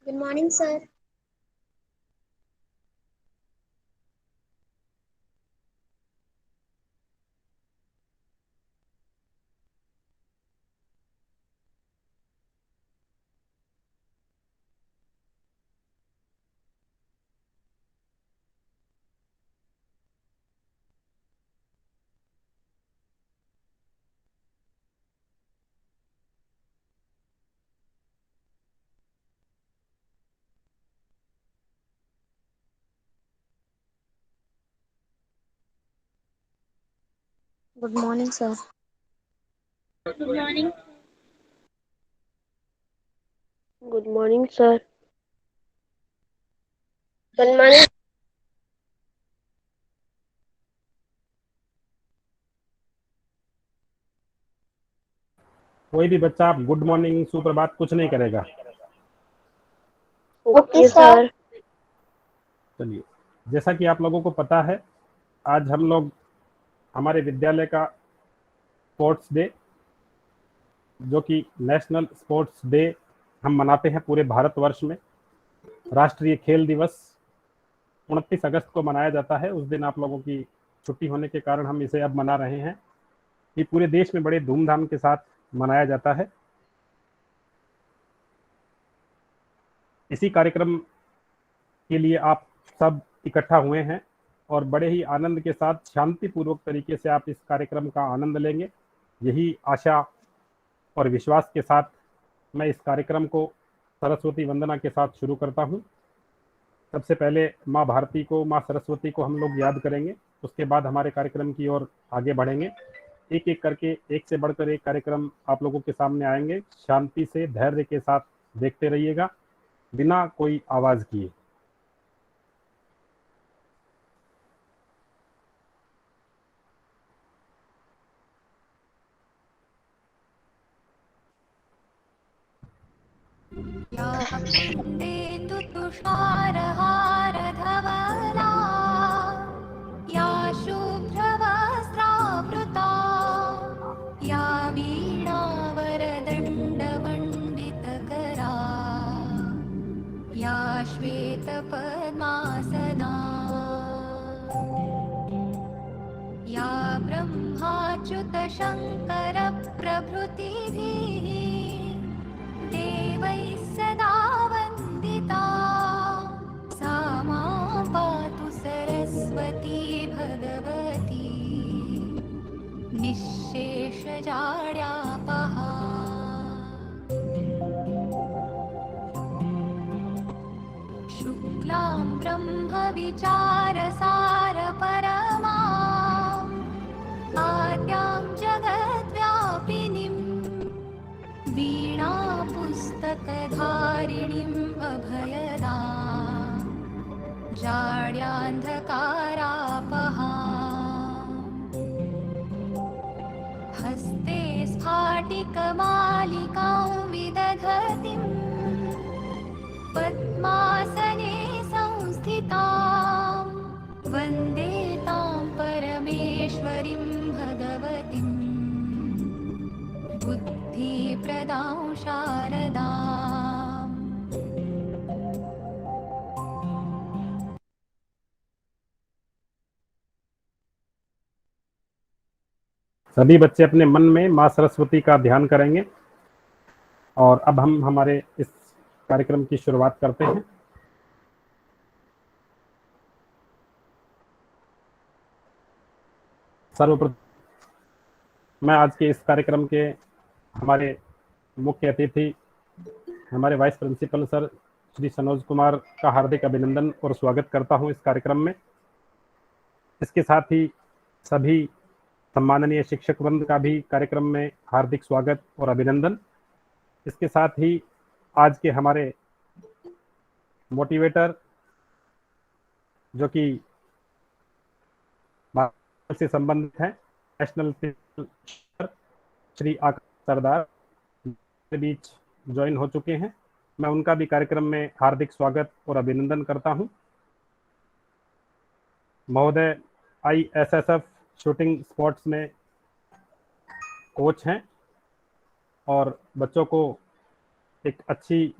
Good morning, sir. Good morning, sir. Good morning. Good morning, sir. Good morning. कोई भी बच्चा good morning सुप्रभात कुछ नहीं करेगा। Okay sir. चलिए, जैसा कि आप लोगों को पता है, आज हम लोग हमारे विद्यालय का स्पोर्ट्स डे, जो कि नेशनल स्पोर्ट्स डे हम मनाते हैं पूरे भारतवर्ष में। राष्ट्रीय खेल दिवस 29 अगस्त को मनाया जाता है। उस दिन आप लोगों की छुट्टी होने के कारण हम इसे अब मना रहे हैं। ये पूरे देश में बड़े धूमधाम के साथ मनाया जाता है। इसी कार्यक्रम के लिए आप सब इकट्ठा हुए हैं और बड़े ही आनंद के साथ शांतिपूर्वक तरीके से आप इस कार्यक्रम का आनंद लेंगे, यही आशा और विश्वास के साथ मैं इस कार्यक्रम को सरस्वती वंदना के साथ शुरू करता हूँ। सबसे पहले माँ भारती को, माँ सरस्वती को हम लोग याद करेंगे। उसके बाद हमारे कार्यक्रम की ओर आगे बढ़ेंगे। एक एक करके, एक से बढ़कर एक कार्यक्रम आप लोगों के सामने आएंगे। शांति से, धैर्य के साथ देखते रहिएगा, बिना कोई आवाज किए। या कुन्देन्दु तुषारहारधवला या शुभ्रवस्त्रावृता या वीणावरदण्डमण्डितकरा या श्वेतपद्मासना या ब्रह्माच्युतशङ्करप्रभृतिभिः देवैः सदा वन्दिता सा मां पातु सरस्वती भगवती निःशेषजाड्यापहा। शुक्लां ब्रह्मविचारसारपरमा आद्यां जगद्व्यापिनीं वीणापुस्तकधारिणीम् अभयदां जाड्यान्धकारापहा। हस्ते स्फाटिकमालिकां विदधतीं पद्मासने संस्थितां वन्दे तां परमेश्वरीं भगवतीं बुद्धिप्रदां शारदाम्। सभी बच्चे अपने मन में माँ सरस्वती का ध्यान करेंगे और अब हम हमारे इस कार्यक्रम की शुरुआत करते हैं। सर्वप्रथम मैं आज के इस कार्यक्रम के हमारे मुख्य अतिथि, हमारे vice principal sir Shri Sanoj Kumar का हार्दिक अभिनंदन और स्वागत करता हूं इस कार्यक्रम में। इसके साथ ही सभी सम्माननीय शिक्षक वृंद का भी कार्यक्रम में हार्दिक स्वागत और अभिनंदन। इसके साथ ही आज के हमारे मोटिवेटर, जो कि भारत से संबंधित हैं, नेशनल श्री आकाश सरदार, के बीच ज्वाइन हो चुके हैं, मैं उनका भी कार्यक्रम में हार्दिक स्वागत और अभिनंदन करता हूं। महोदय ISSF शूटिंग स्पोर्ट्स में कोच हैं और बच्चों को एक अच्छी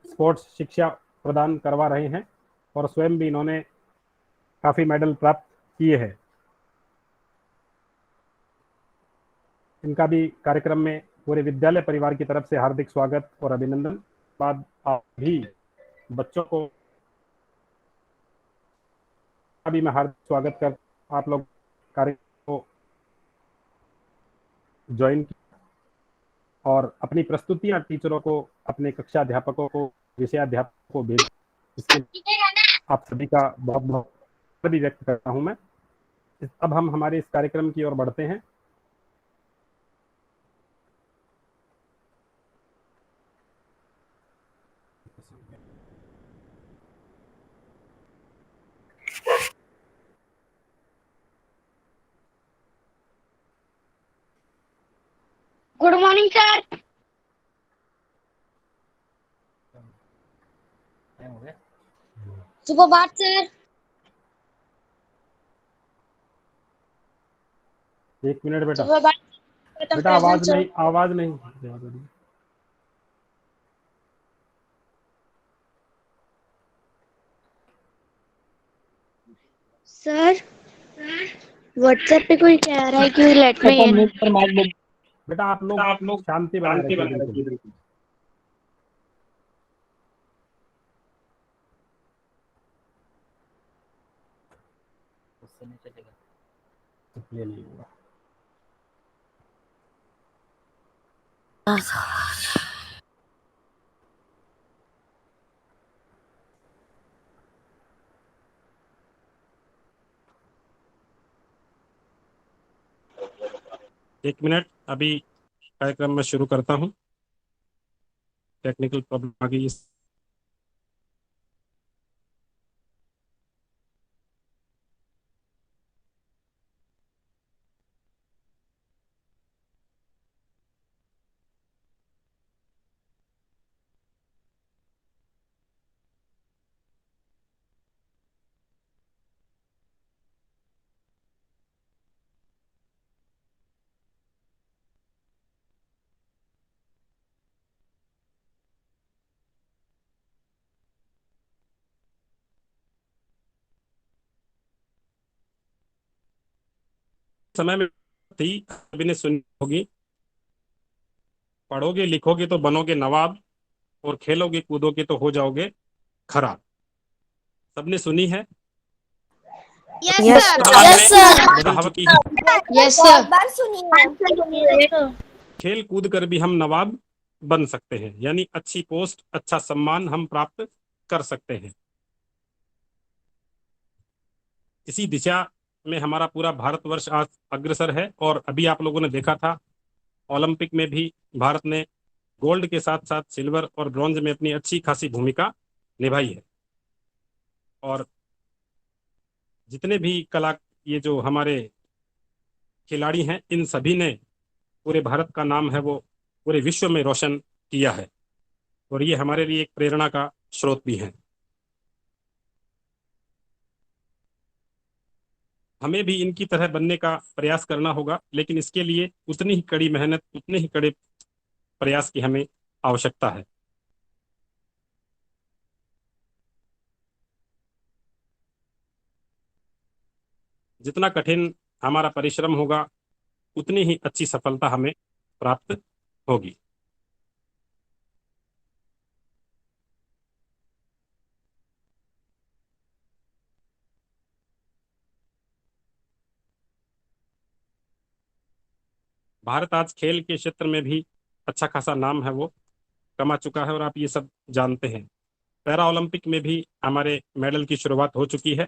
स्पोर्ट्स शिक्षा प्रदान करवा रहे हैं और स्वयं भी इन्होंने काफ़ी मेडल प्राप्त किए हैं। इनका भी कार्यक्रम में पूरे विद्यालय परिवार की तरफ से हार्दिक स्वागत और अभिनंदन। बाद आप भी बच्चों को भी मैं हार्दिक स्वागत कर आप लोग कार्यक्रम को ज्वाइन और अपनी प्रस्तुतियां टीचरों को, अपने कक्षा अध्यापकों को, विषयाध्यापकों को भेज, इसके आप सभी का बहुत बहुत भी व्यक्त करता हूं मैं। अब हम हमारे इस कार्यक्रम की ओर बढ़ते हैं। Good morning sir. सुप्रभात सर। एक मिनट बेटा, सुप्रभात बेटा आवाज नहीं, आवाज नहीं। सर व्हाट्सएप पे कोई कह रहा है कि लेट मी इन। बेटा आप लोग शांति बनाए रखिए बिल्कुल। उससे नहीं चलेगा, इसलिए नहीं होगा। एक मिनट, अभी कार्यक्रम में शुरू करता हूं। टेक्निकल प्रॉब्लम आ गई। समय में थी, अभी ने सुनी होगी, पढ़ोगे लिखोगे तो बनोगे नवाब और खेलोगे कूदोगे तो हो जाओगे खराब। सबने सुनी है? Yes sir. कहावत की यस सर। खेल कूद कर भी हम नवाब बन सकते हैं, यानी अच्छी पोस्ट, अच्छा सम्मान हम प्राप्त कर सकते हैं। इसी दिशा में हमारा पूरा भारतवर्ष आज अग्रसर है और अभी आप लोगों ने देखा था ओलंपिक में भी भारत ने गोल्ड के साथ साथ सिल्वर और ब्रॉन्ज में अपनी अच्छी खासी भूमिका निभाई है। और जितने भी कला, ये जो हमारे खिलाड़ी हैं, इन सभी ने पूरे भारत का नाम है वो पूरे विश्व में रोशन किया है और ये हमारे लिए एक प्रेरणा का स्रोत भी है। हमें भी इनकी तरह बनने का प्रयास करना होगा, लेकिन इसके लिए उतनी ही कड़ी मेहनत, उतने ही कड़े प्रयास की हमें आवश्यकता है। जितना कठिन हमारा परिश्रम होगा, उतनी ही अच्छी सफलता हमें प्राप्त होगी। भारत आज खेल के क्षेत्र में भी अच्छा खासा नाम है वो कमा चुका है और आप ये सब जानते हैं। पैरा ओलंपिक में भी हमारे मेडल की शुरुआत हो चुकी है।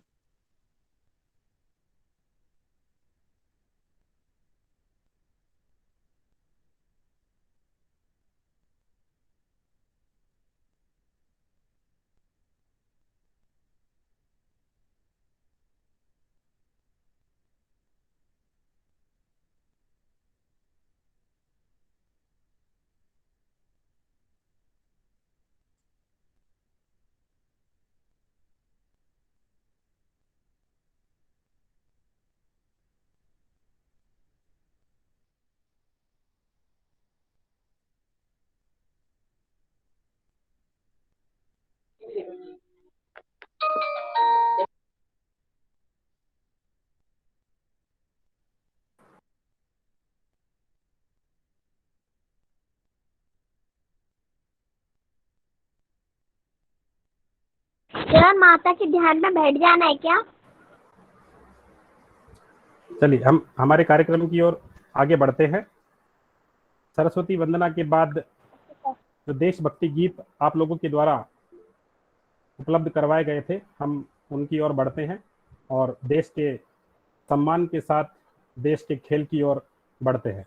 सर माता के ध्यान में बैठ जाना है क्या? चलिए हम हमारे कार्यक्रम की ओर आगे बढ़ते हैं। सरस्वती वंदना के बाद जो देशभक्ति गीत आप लोगों के द्वारा उपलब्ध करवाए गए थे, हम उनकी ओर बढ़ते हैं और देश के सम्मान के साथ देश के खेल की ओर बढ़ते हैं।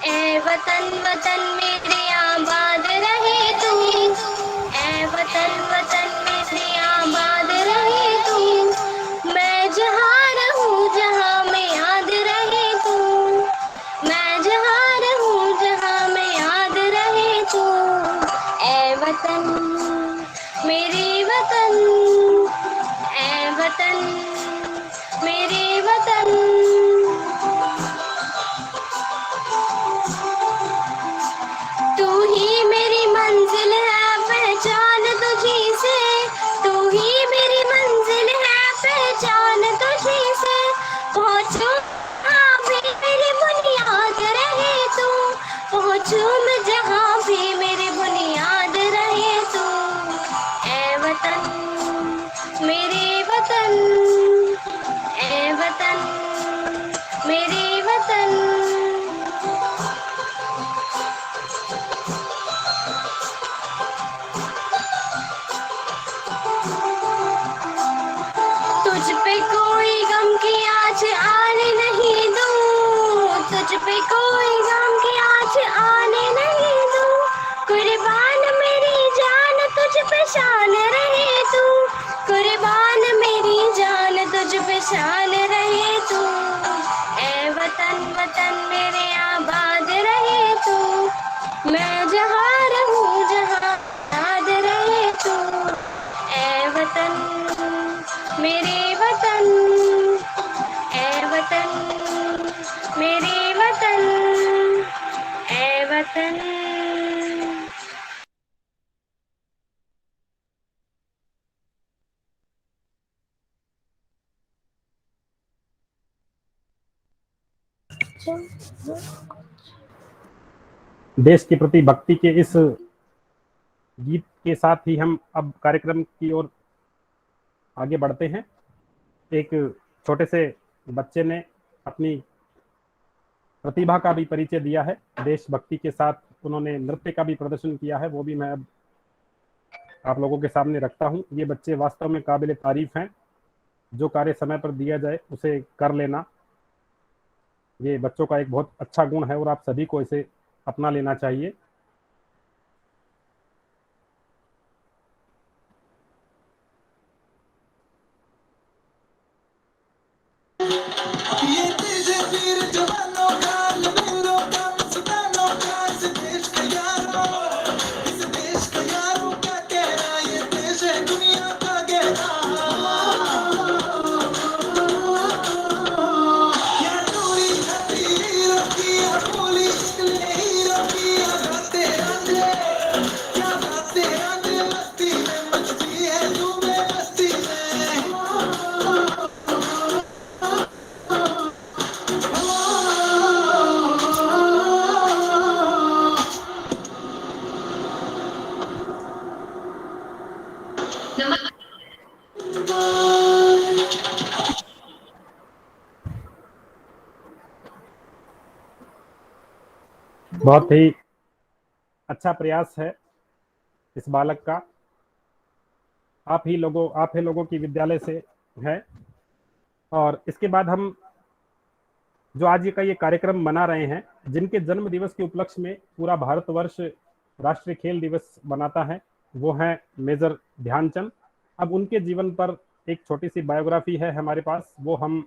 ए वतन वतन मेरे आबाद रहे तू, ए वतन वतन मेरे आबाद रहे तू, मैं जहाँ रहूँ जहाँ में याद रहे तू, मैं जहाँ रहूँ जहाँ में याद रहे तू, ए वतन मेरे वतन, ए वतन मेरे वतन। तू ही मेरी मंजिल है पहचान तुझी से, तू ही मेरी मंजिल है पहचान तुझी से, पहुँचूं हाँ भी मेरी बुनियाद रहे तू, पहुँचूं मैं जहाँ भी मेरी बुनियाद रहे तू, ए वतन मेरे वतन, ए वतन मेरे वतन। तुझ पे कोई गम की आँच आने नहीं दूँ, तुझ पे कोई गम की आँच आने नहीं दूँ, कुर्बान मेरी जान तुझ पे शान रहे तू, कुर्बान मेरी जान तुझ पे शान रहे तू, ए वतन वतन मेरे आबाद रहे तू, मैं जहाँ रहूँ जहाँ याद रहे तू, ए वतन मेरे वतन, ए वतन मेरे वतन, ए वतन। देश के प्रति भक्ति के इस गीत के साथ ही हम अब कार्यक्रम की ओर आगे बढ़ते हैं। एक छोटे से बच्चे ने अपनी प्रतिभा का भी परिचय दिया है, देशभक्ति के साथ उन्होंने नृत्य का भी प्रदर्शन किया है, वो भी मैं अब आप लोगों के सामने रखता हूं। ये बच्चे वास्तव में काबिल तारीफ हैं, जो कार्य समय पर दिया जाए उसे कर लेना, ये बच्चों का एक बहुत अच्छा गुण है और आप सभी को इसे अपना लेना चाहिए। बहुत ही अच्छा प्रयास है इस बालक का। आप ही लोगों की विद्यालय से है। और इसके बाद हम जो आज का ये कार्यक्रम मना रहे हैं, जिनके जन्म दिवस के उपलक्ष्य में पूरा भारतवर्ष राष्ट्रीय खेल दिवस मनाता है, वो हैं मेजर ध्यानचंद। अब उनके जीवन पर एक छोटी सी बायोग्राफी है हमारे पास, वो हम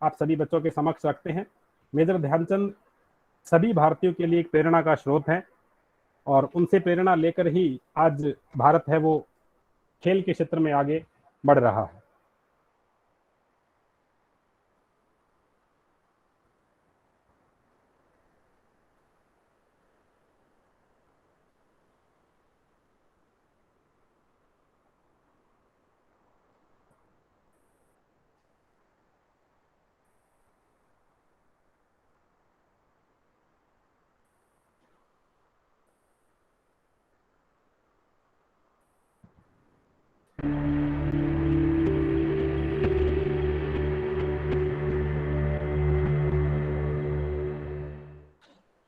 आप सभी बच्चों के समक्ष रखते हैं। मेजर ध्यानचंद सभी भारतीयों के लिए एक प्रेरणा का स्रोत है और उनसे प्रेरणा लेकर ही आज भारत है वो खेल के क्षेत्र में आगे बढ़ रहा है।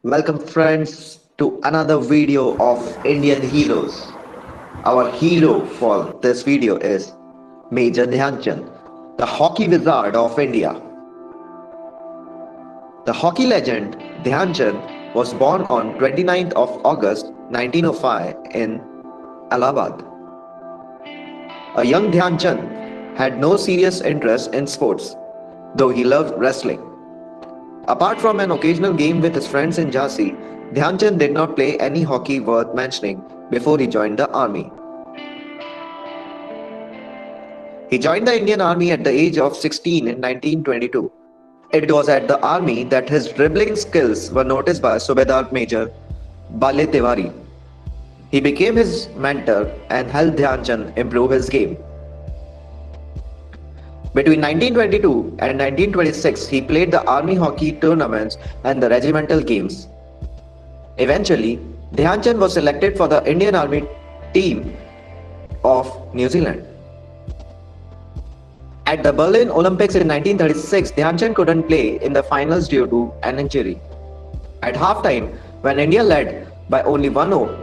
Welcome, friends, to another video of Indian heroes. Our hero for this video is Major Dhyan Chand, the hockey wizard of India. The hockey legend Dhyan Chand was born on 29th of August 1905 in Allahabad. A young Dhyan Chand had no serious interest in sports, though he loved wrestling. Apart from an occasional game with his friends in Jhansi, Dhyan Chand did not play any hockey worth mentioning before he joined the army. He joined the Indian Army at the age of 16 in 1922. It was at the army that his dribbling skills were noticed by Subedar Major Bale Tiwari. He became his mentor and helped Dhyan Chand improve his game. Between 1922 and 1926, he played the army hockey tournaments and the regimental games. Eventually, Dhyan Chand was selected for the Indian Army team of New Zealand. At the Berlin Olympics in 1936, Dhyan Chand couldn't play in the finals due to an injury. At halftime, when India led by only 1-0,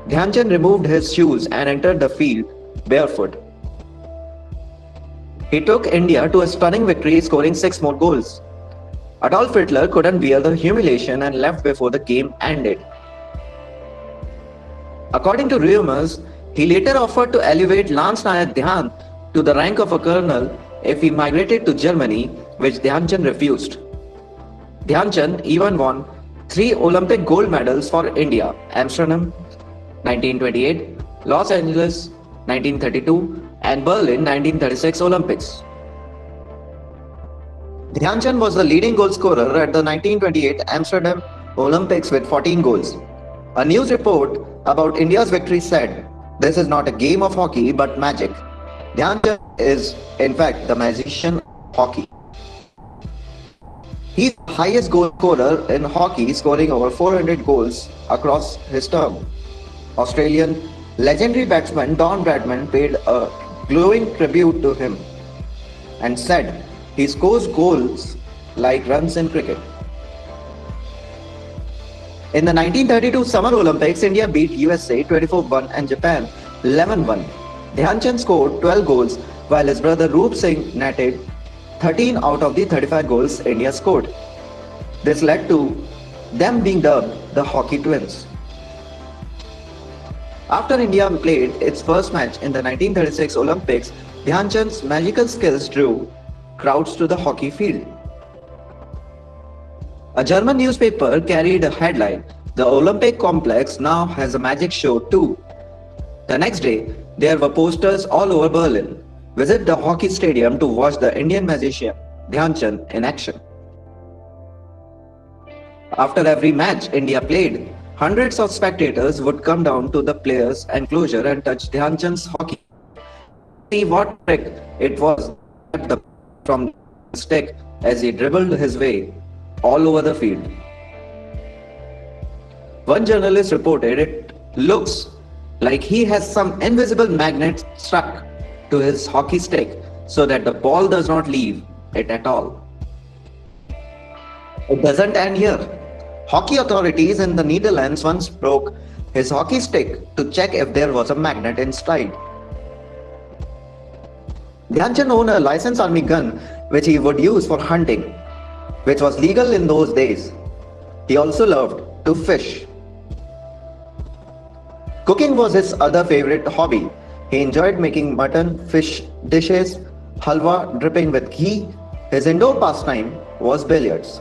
Dhyan Chand removed his shoes and entered the field barefoot. He took India to a stunning victory, scoring 6 more goals. Adolf Hitler couldn't bear the humiliation and left before the game ended. According to rumors, he later offered to elevate Lance Nayak Dhyan to the rank of a colonel if he migrated to Germany, which Dhyan Chand refused. Dhyan Chand even won 3 Olympic gold medals for India: Amsterdam 1928, Los Angeles 1932, and Berlin 1936 Olympics. Dhyan Chand was the leading goal scorer at the 1928 Amsterdam Olympics with 14 goals. A news report about India's victory said, "This is not a game of hockey but magic." Dhyan Chand is in fact the magician of hockey. He is the highest goal scorer in hockey, scoring over 400 goals across his term. Australian legendary batsman Don Bradman paid a glowing tribute to him and said he scores goals like runs in cricket. In the 1932 Summer Olympics, India beat USA 24-1 and Japan 11-1. Dhyan Chand scored 12 goals while his brother Roop Singh netted 13 out of the 35 goals India scored. This led to them being dubbed the Hockey Twins. After India played its first match in the 1936 Olympics, Dhyan Chand's magical skills drew crowds to the hockey field. A German newspaper carried a headline, "The Olympic complex now has a magic show too." The next day, there were posters all over Berlin. Visit the hockey stadium to watch the Indian magician Dhyan Chand in action. After every match India played, hundreds of spectators would come down to the players' enclosure and touch Dhyan Chand's hockey. See what trick it was from the stick as he dribbled his way all over the field. One journalist reported, "It looks like he has some invisible magnet stuck to his hockey stick so that the ball does not leave it at all." It doesn't end here. Hockey authorities in the Netherlands once broke his hockey stick to check if there was a magnet inside. Dhyan Chand owned a licensed army gun which he would use for hunting, which was legal in those days. He also loved to fish. Cooking was his other favorite hobby. He enjoyed making mutton, fish dishes, halwa dripping with ghee. His indoor pastime was billiards.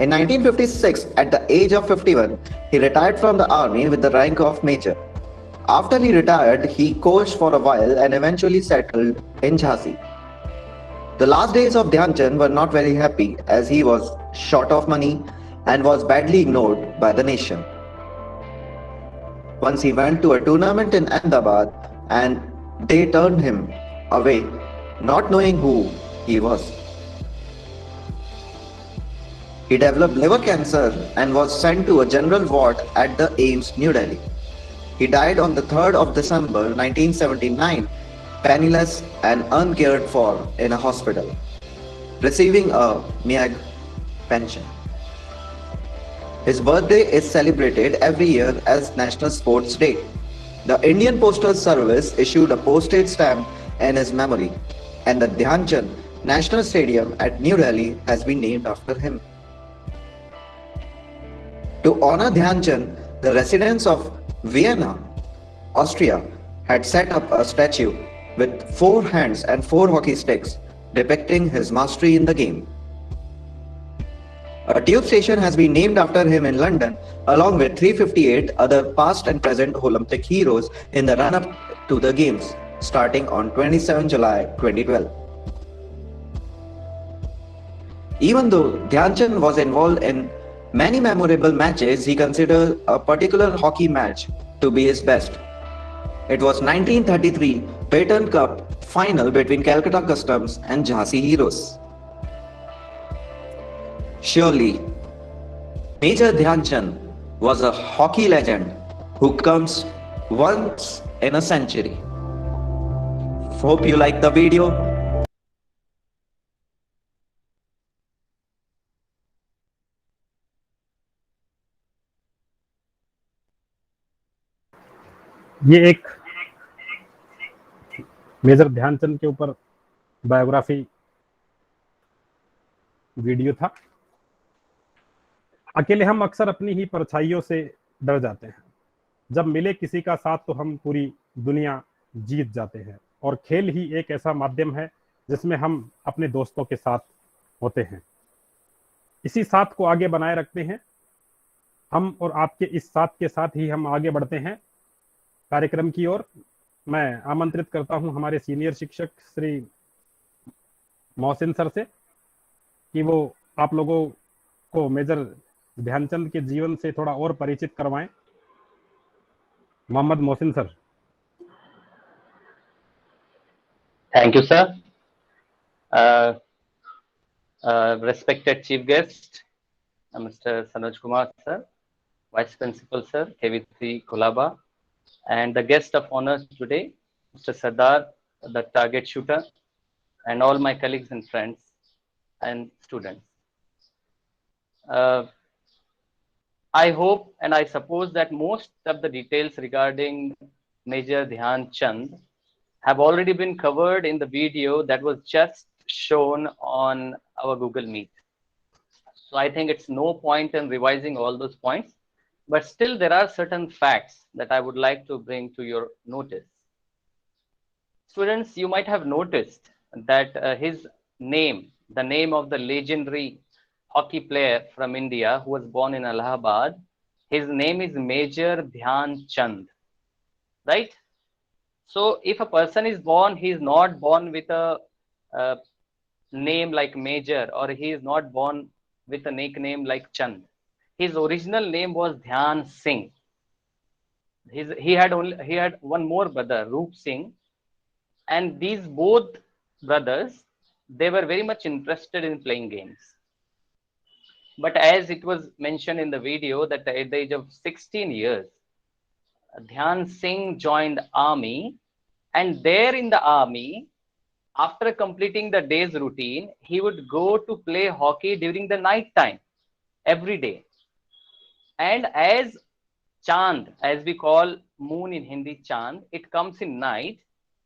In 1956, at the age of 51, he retired from the army with the rank of major. After he retired, he coached for a while and eventually settled in Jhansi. The last days of Dhyan Chand were not very happy as he was short of money and was badly ignored by the nation. Once he went to a tournament in Ahmedabad and they turned him away, not knowing who he was. He developed liver cancer and was sent to a general ward at the AIIMS, New Delhi. He died on the 3rd of December 1979, penniless and uncared for in a hospital, receiving a MEAG pension. His birthday is celebrated every year as National Sports Day. The Indian Postal Service issued a postage stamp in his memory, and the Dhyan Chand National Stadium at New Delhi has been named after him. To honor Dhyan Chand, the residents of Vienna, Austria, had set up a statue with 4 hands and 4 hockey sticks depicting his mastery in the game. A tube station has been named after him in London, along with 358 other past and present Olympic heroes in the run-up to the Games, starting on 27 July 2012. Even though Dhyan Chand was involved in many memorable matches, he considered a particular hockey match to be his best. It was 1933 Paton Cup final between Calcutta Customs and Jhansi Heroes. Surely, Major Dhyan Chand was a hockey legend who comes once in a century. Hope you like the video. ये एक major Dhyanchand के ऊपर biography video था। अकेले हम अक्सर अपनी ही परछाइयों से डर जाते हैं। जब मिले किसी का साथ तो हम पूरी दुनिया जीत जाते हैं। और खेल ही एक ऐसा माध्यम है जिसमें हम अपने दोस्तों के साथ होते हैं। इसी साथ को आगे बनाए रखते हैं हम, और आपके इस साथ के साथ ही हम आगे बढ़ते हैं कार्यक्रम की ओर। मैं आमंत्रित करता हूं हमारे सीनियर शिक्षक श्री मोहसिन सर से कि वो आप लोगों को मेजर ध्यानचंद के जीवन से थोड़ा और परिचित करवाएं। Mohammad Mohsin sir. Thank you, sir. Respected chief guest, Mr. Sanoj Kumar sir, Vice Principal sir, KV3 Kolaba, and the guest of honor today, Mr. Sardar, the target shooter, and all my colleagues and friends and students. I hope and I suppose that most of the details regarding Major Dhyan Chand have already been covered in the video that was just shown on our Google Meet. So I think it's no point in revising all those points, but still there are certain facts that I would like to bring to your notice. Students, you might have noticed that his name, the name of the legendary hockey player from India who was born in Allahabad, his name is Major Dhyan Chand, right? So if a person is born, he is not born with a name like Major, or he is not born with a nickname like Chand. His original name was Dhyan Singh. He had one more brother, Roop Singh, and these both brothers, they were very much interested in playing games. But as it was mentioned in the video that at the age of 16 years, Dhyan Singh joined army, and there in the army, after completing the day's routine, he would go to play hockey during the night time, every day. And as Chand, as we call moon in Hindi, Chand, it comes in night.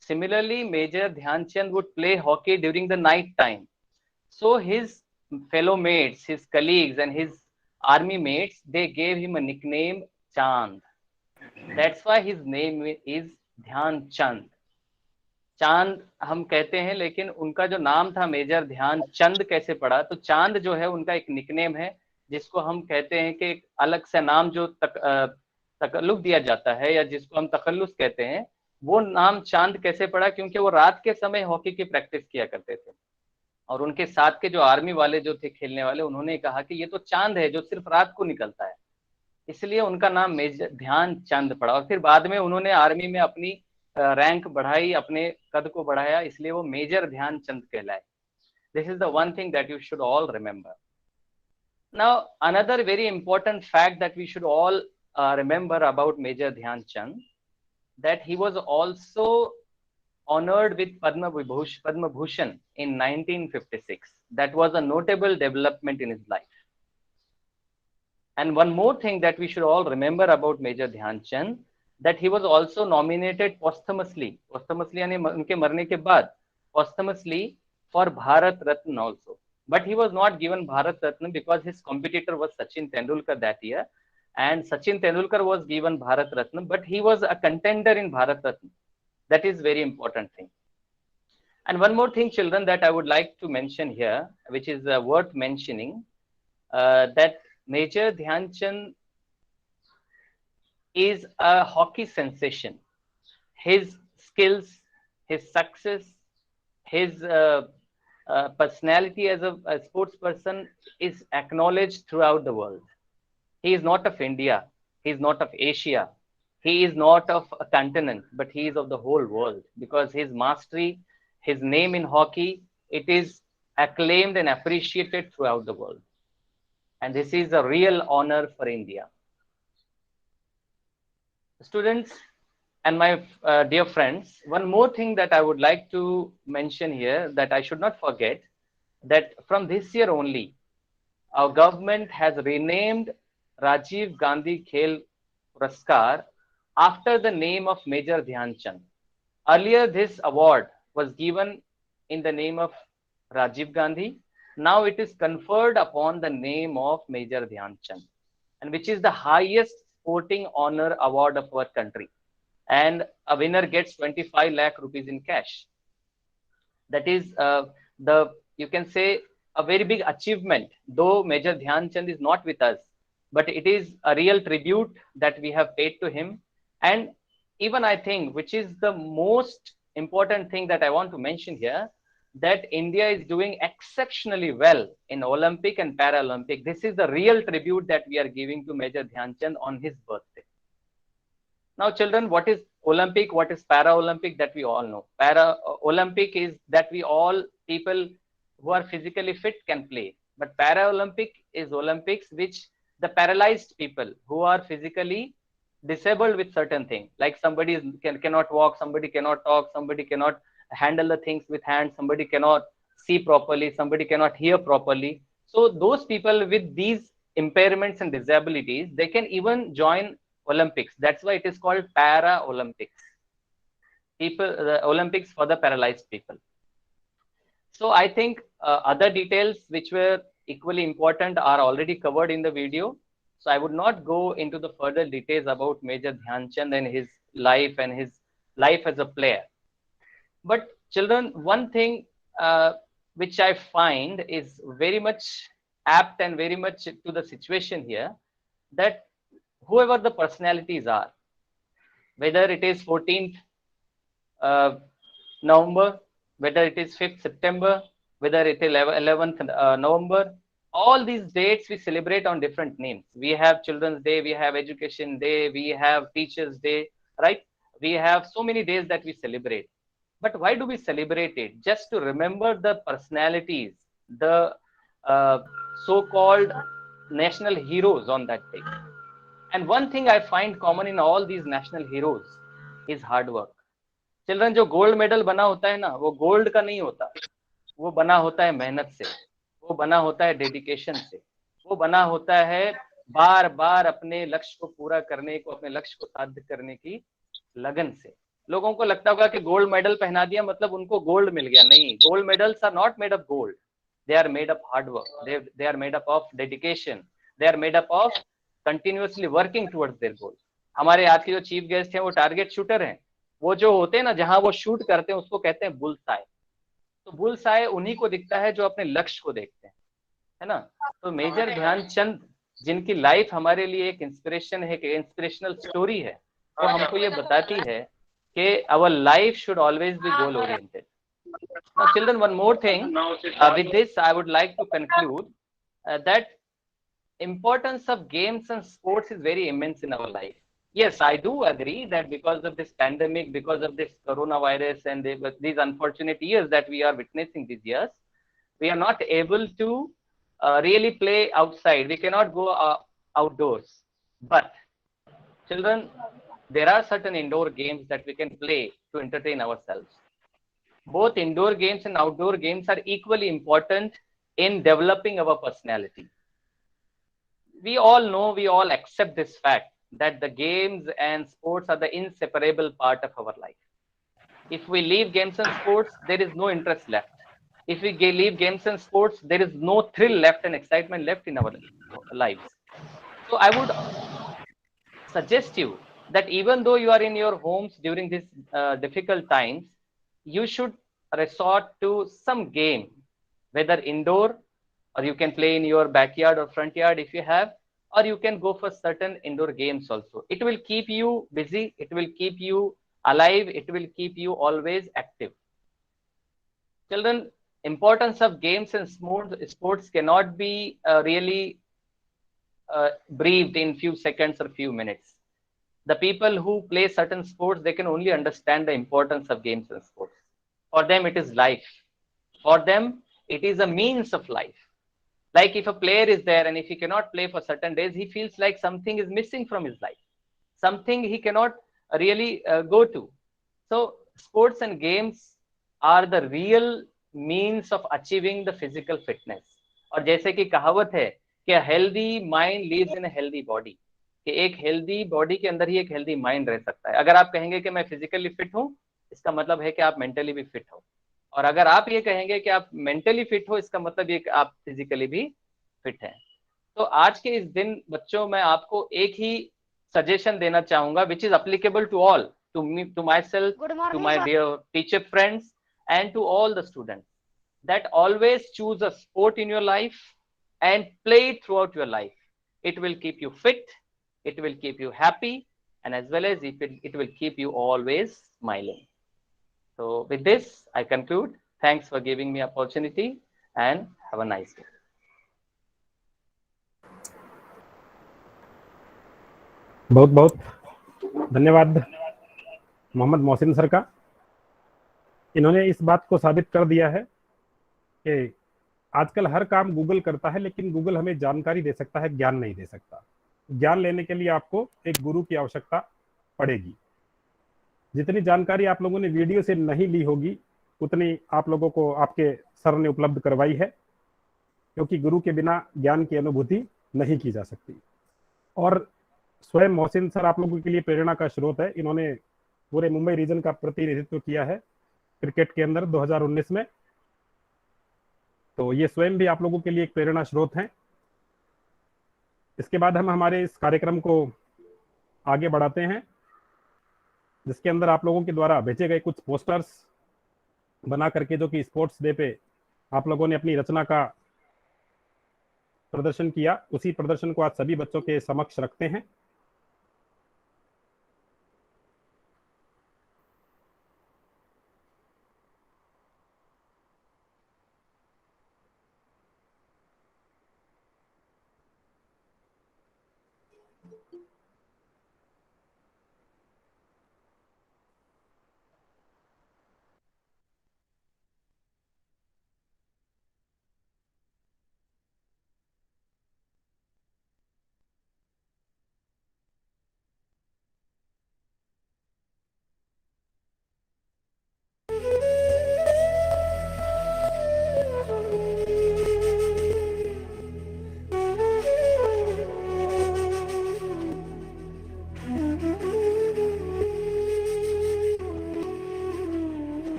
Similarly, Major Dhyan Chand would play hockey during the night time. So his fellow mates, his colleagues and his army mates, they gave him a nickname Chand. That's why his name is ध्यान चंद. चांद हम कहते हैं, लेकिन उनका जो नाम था मेजर ध्यान चंद कैसे पड़ा? तो चांद जो है उनका एक निकनेम है, जिसको हम कहते हैं कि एक अलग से नाम जो तकल्लुफ दिया जाता है, या जिसको हम तखल्लुस कहते हैं, वो नाम चांद कैसे पड़ा? क्योंकि वो रात के समय हॉकी की प्रैक्टिस किया करते थे, और उनके साथ के जो आर्मी वाले जो थे खेलने वाले, उन्होंने कहा कि ये तो चांद है जो सिर्फ रात को निकलता है, इसलिए उनका नाम मेजर ध्यान चंद पड़ा. और फिर बाद में उन्होंने आर्मी में अपनी रैंक बढ़ाई, अपने कद को बढ़ाया, इसलिए वो मेजर ध्यान चंद कहलाए. This is the one thing that you should all remember. Now another very important fact that we should all remember about Major Dhyan Chand, that he was also honored with Padma Bhushan in 1956. That was a notable development in his life. And one more thing that we should all remember about Major Dhyan Chand, that he was also nominated posthumously यानी उनके मरने के बाद posthumously for Bharat Ratna also. But he was not given Bharat Ratna because his competitor was Sachin Tendulkar that year, and Sachin Tendulkar was given Bharat Ratna, but he was a contender in Bharat Ratna. That is very important thing. And one more thing, children, that I would like to mention here, which is worth mentioning, that Major Dhyan Chand is a hockey sensation. His skills, his success, his personality as a sports person is acknowledged throughout the world. He is not of India. He is not of Asia. He is not of a continent, but he is of the whole world, because his mastery, his name in hockey, it is acclaimed and appreciated throughout the world. And this is a real honor for India. Students and my dear friends, one more thing that I would like to mention here that I should not forget, that from this year only, our government has renamed Rajiv Gandhi Khel Puraskar after the name of Major Dhyan Chand. Earlier, this award was given in the name of Rajiv Gandhi. Now it is conferred upon the name of Major Dhyan Chand, and which is the highest sporting honor award of our country. And a winner gets 25 lakh rupees in cash. That is you can say, a very big achievement, though Major Dhyan Chand is not with us, but it is a real tribute that we have paid to him. And even I think, which is the most important thing that I want to mention here, that India is doing exceptionally well in Olympic and Paralympic. This is the real tribute that we are giving to Major Dhyan Chand on his birthday. Now, children, what is Olympic? What is Paralympic? That we all know. Olympic is that we all people who are physically fit can play. But Paralympic is Olympics which the paralyzed people who are physically disabled with certain things, like somebody cannot walk, somebody cannot talk, somebody cannot handle the things with hands, somebody cannot see properly, somebody cannot hear properly. So those people with these impairments and disabilities, they can even join Olympics. That's why it is called Para-Olympics. The Olympics for the paralyzed people. So I think other details which were equally important are already covered in the video. So I would not go into the further details about Major Dhyan Chand and his life as a player. But children, one thing which I find is very much apt and very much to the situation here, that whoever the personalities are, whether it is 14th November, whether it is 5th September, whether it is 11th November, all these dates we celebrate on different names. We have Children's Day, we have Education Day, we have Teachers Day, right? We have so many days that we celebrate. But why do we celebrate it? Just to remember the personalities, the so-called national heroes on that day. And one thing I find common in all these national heroes is hard work. Children, जो gold medal बना होता है ना, वो gold का नहीं होता, वो बना होता है मेहनत से, वो बना होता है डेडिकेशन से, वो बना होता है बार बार अपने लक्ष्य को पूरा करने को, अपने लक्ष्य को साध्य करने की लगन से. लोगों को लगता होगा कि गोल्ड मेडल पहना दिया मतलब उनको गोल्ड मिल गया. नहीं, gold medals are not made of gold. They are made of hard work. They are made up of dedication. They are made up of continuously working towards their goal. हमारे आज के जो चीफ गेस्ट हैं वो target shooter हैं. वो जो होते हैं ना, जहां वो शूट करते हैं उसको कहते हैं बुल्स आई. तो बुल्स आई उन्हीं को दिखता है जो अपने लक्ष्य को देखते हैं, है ना. तो मेजर ध्यानचंद जिनकी लाइफ हमारे लिए एक इंस्पिरेशन है, कि इंस्पिरेशनल स्टोरी है, तो हमको ये बताती है कि our life should always be goal oriented. Now children, one more thing, with this I would like to conclude that importance of games and sports is very immense in our life. Yes, I do agree that because of this pandemic, because of this coronavirus and these unfortunate years that we are witnessing these years, we are not able to really play outside. We cannot go outdoors. But Children, there are certain indoor games that we can play to entertain ourselves. Both indoor games and outdoor games are equally important in developing our personality. We all know, we all accept this fact that the games and sports are the inseparable part of our life. If we leave games and sports, there is no interest left. If we leave games and sports, there is no thrill left and excitement left in our lives. So I would suggest you that even though you are in your homes during these difficult times, you should resort to some game, whether indoor, or you can play in your backyard or front yard if you have, or you can go for certain indoor games also. It will keep you busy, it will keep you alive, it will keep you always active. Children, importance of games and sports cannot be really briefed in few seconds or few minutes. The people who play certain sports, they can only understand the importance of games and sports. For them, it is life. For them, it is a means of life. Like if a player is there and if he cannot play for certain days, he feels like something is missing from his life, something he cannot really go to. So sports and games are the real means of achieving the physical fitness. और जैसे कि कहावत है कि healthy mind lives in a healthy body, कि एक healthy body के अंदर ही एक हेल्दी माइंड रह सकता है. अगर आप कहेंगे कि मैं फिजिकली फिट हूं, इसका मतलब है कि आप मेंटली भी फिट हो, और अगर आप ये कहेंगे कि आप मेंटली फिट हो, इसका मतलब ये कि आप फिजिकली भी फिट हैं. तो आज के इस दिन बच्चों, मैं आपको एक ही सजेशन देना चाहूंगा which is applicable to all, to me, to myself, to my dear teacher friends and to all the students, that always choose a sport in your life and play it throughout your life. It will keep you fit, it will keep you happy, and as well as it will keep you always smiling. So with this, I conclude. Thanks for giving me opportunity and have a nice day. बहुत बहुत धन्यवाद Mohammad Mohsin sir का. इन्होंने इस बात को साबित कर दिया है कि आजकल हर काम गूगल करता है, लेकिन गूगल हमें जानकारी दे सकता है, ज्ञान नहीं दे सकता. ज्ञान लेने के लिए आपको एक गुरु की आवश्यकता पड़ेगी. जितनी जानकारी आप लोगों ने वीडियो से नहीं ली होगी, उतनी आप लोगों को आपके सर ने उपलब्ध करवाई है, क्योंकि गुरु के बिना ज्ञान की अनुभूति नहीं की जा सकती. और स्वयं मोहसिन सर आप लोगों के लिए प्रेरणा का स्रोत है. इन्होंने पूरे मुंबई रीजन का प्रतिनिधित्व किया है क्रिकेट के अंदर 2019 में, तो ये स्वयं भी आप लोगों के लिए एक प्रेरणा स्रोत हैं. इसके बाद हम हमारे इस कार्यक्रम को आगे बढ़ाते हैं, जिसके अंदर आप लोगों के द्वारा भेजे गए कुछ पोस्टर्स बना करके, जो कि स्पोर्ट्स डे पे आप लोगों ने अपनी रचना का प्रदर्शन किया, उसी प्रदर्शन को आज सभी बच्चों के समक्ष रखते हैं.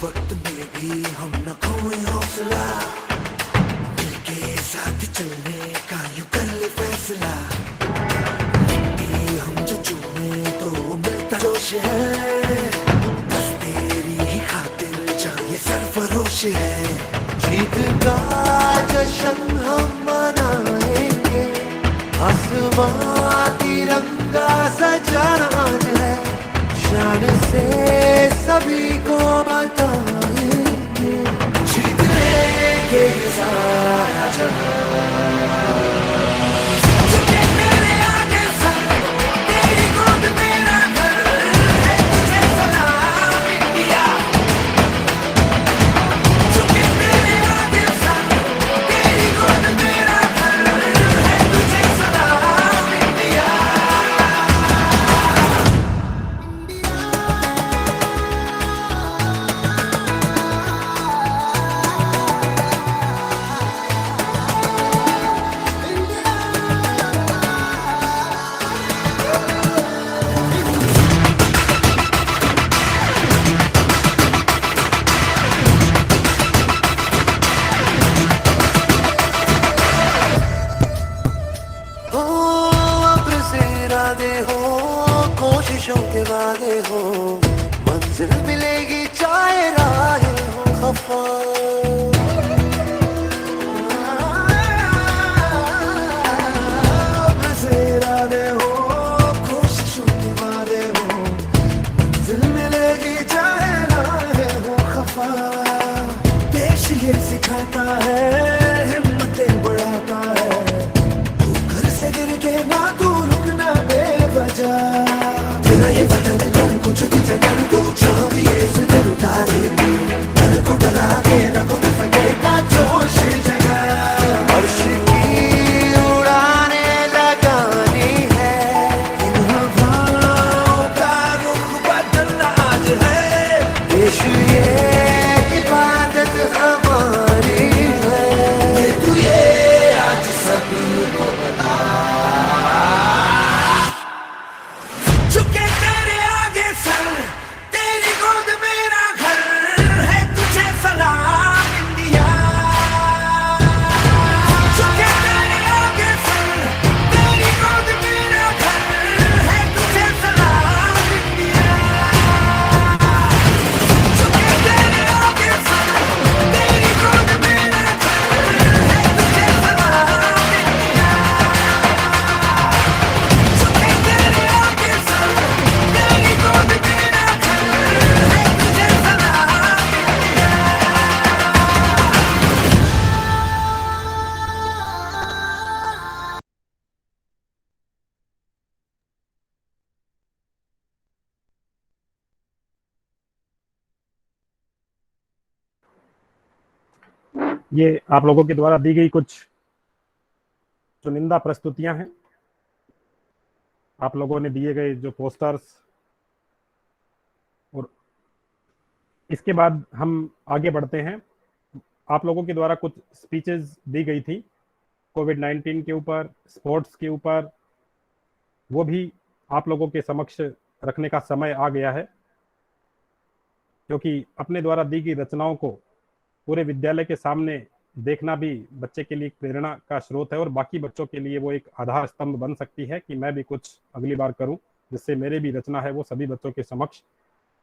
वक्त में भी हम न खोए हौसला, दिल के साथ चलने का यूं कर ले फैसला. मिट्टी हम जो चूमे तो मिलता जोश है, बस तेरी ही खातिर जाए सरफरोश है. जीत का जश्न हम मनाएंगे, आसमां तिरंगा सजाना है, शान से सभी को बताएंगे, जीतने के सारा जहां वादे हो, मंजिल मिलेगी चाहे राहें हो खफा। बसे इरादे हो, कोशिशों के वादे हो, मंजिल मिलेगी चाहे राहें हो खफा। देश ये सिखाता है, हिम्मतें बढ़ाता है, तू घर से गिर के ना तू रुकना बेवजह। तेरा ये वतन कर कुछ भी कर, तू जहाँ भी ये फिर उतारेगी, डर को डरा के रखो फटेगा जोश जगा। अर्श की उड़ाने लगानी है, इन हवाओं का रुख बदलना आज है। देश ये इबादत हमारी है, तू ये आज सबको बता। झुके तेरे आगे सर, तेरी गोद मेरा घर है, तुझे सलाम इंडिया। झुके तेरे आगे सर, तेरी गोद मेरा घर है, तुझे सलाम इंडिया। झुके तेरे आगे सर, तेरी गोद मेरा घर है, तुझे सलाम इंडिया। झुके तेरे आगे सर, तेरी गोद मेरा घर है, तुझे सलाम इंडिया। ये आप लोगों के द्वारा दी गई कुछ चुनिंदा प्रस्तुतियां हैं। आप लोगों ने दिए गए जो पोस्टर्स, और इसके बाद हम आगे बढ़ते हैं। आप लोगों के द्वारा कुछ स्पीचेस दी गई थी कोविड-19 के ऊपर, स्पोर्ट्स के ऊपर, वो भी आप लोगों के समक्ष रखने का समय आ गया है, क्योंकि अपने द्वारा दी गई रचनाओं को पूरे विद्यालय के सामने देखना भी बच्चे के लिए एक प्रेरणा का स्रोत है, और बाकी बच्चों के लिए वो एक आधार स्तंभ बन सकती है कि मैं भी कुछ अगली बार करूं, जिससे मेरे भी रचना है वो सभी बच्चों के समक्ष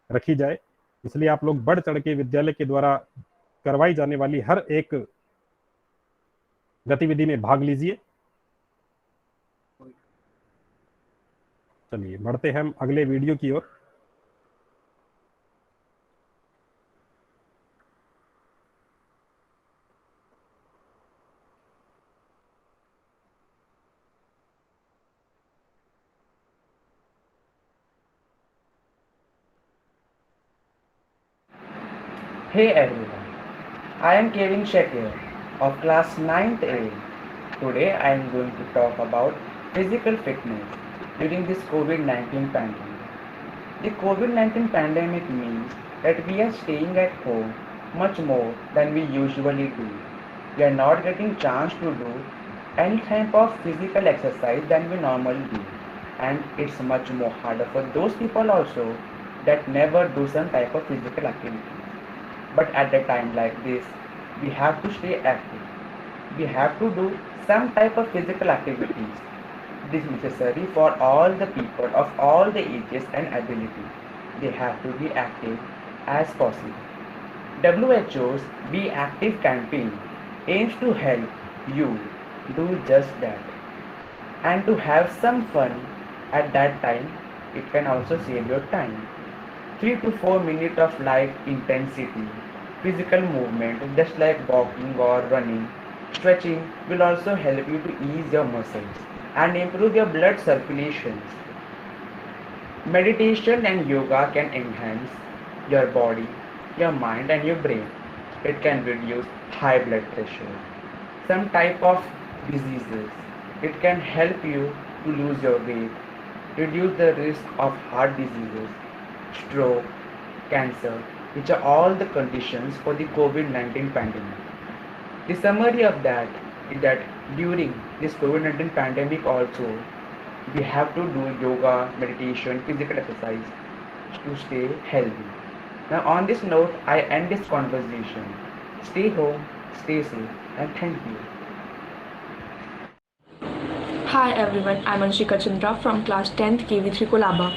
रखी जाए। इसलिए आप लोग बढ़ चढ़ के विद्यालय के द्वारा करवाई जाने वाली हर एक गतिविधि में भाग लीजिए। चलिए बढ़ते हैं हम अगले वीडियो की ओर। Hey everyone, I am Kevin Shakir of class 9th A. Today I am going to talk about physical fitness during this COVID-19 pandemic. The COVID-19 pandemic means that we are staying at home much more than we usually do. We are not getting chance to do any type of physical exercise than we normally do, and it's much more harder for those people also that never do some type of physical activity. But at a time like this, we have to stay active. We have to do some type of physical activities. This is necessary for all the people of all the ages and ability. They have to be active as possible. WHO's Be Active campaign aims to help you do just that. And to have some fun at that time, it can also save your time. 3 to 4 minutes of light intensity physical movement, just like walking or running, stretching, will also help you to ease your muscles and improve your blood circulation. Meditation and yoga can enhance your body, your mind and your brain. It can reduce high blood pressure, some type of diseases. It can help you to lose your weight, reduce the risk of heart diseases, stroke, cancer, which are all the conditions for the COVID-19 pandemic. The summary of that is that during this COVID-19 pandemic also, we have to do yoga, meditation, physical exercise to stay healthy. Now on this note, I end this conversation. Stay home, stay safe, and thank you. Hi everyone, I'm Anshika Chandra from class 10th KV3 Kolaba.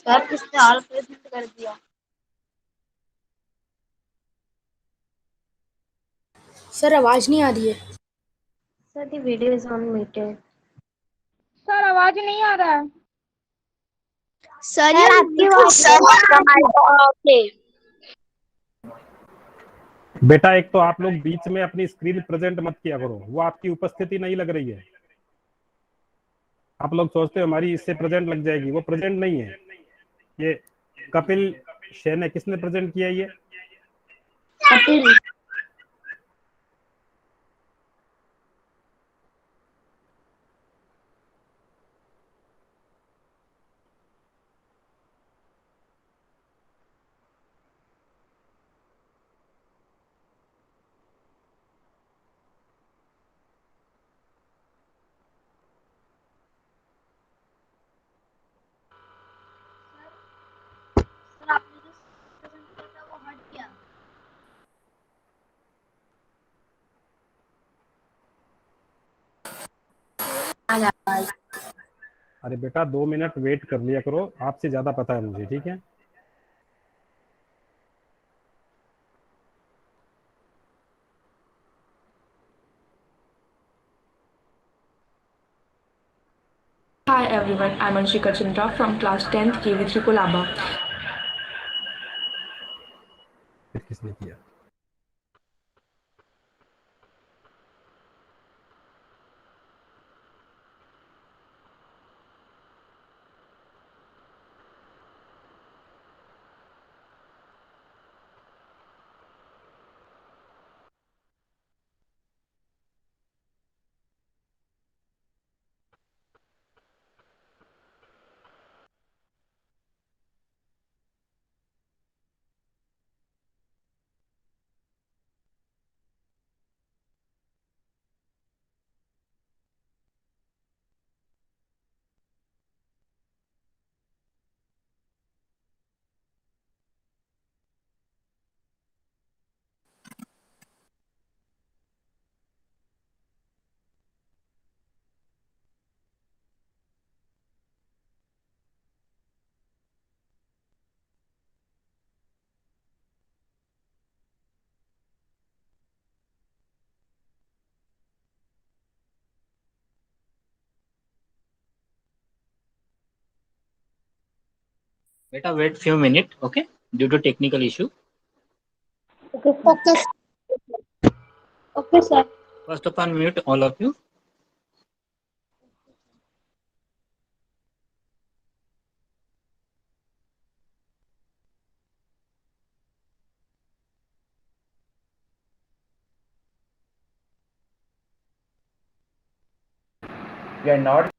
Sir किसने all present कर दिया? Sir आवाज नहीं आ रही है। Sir, the video is on muted. Sir आवाज नहीं आ रहा है। सर आपकी आवाज बेटा एक तो आप लोग बीच में अपनी स्क्रीन प्रेजेंट मत किया करो, वो आपकी उपस्थिति नहीं लग रही है। आप लोग सोचते हो हमारी इससे प्रेजेंट लग जाएगी, वो प्रेजेंट नहीं है। ये कपिल शैन है, किसने प्रेजेंट किया ये? कपिल। सर आपने जो प्रेजेंट किया था वो हट गया। अरे बेटा 2 मिनट वेट कर लिया करो, आपसे ज्यादा पता है मुझे, ठीक है? Hi everyone, I'm Anshika Chandra from class 10th KV3 Kolaba. फिर किसने किया? Beta, wait few minutes, okay? Due to technical issue. Okay, focus. Okay, sir. First of all, mute all of you. We are not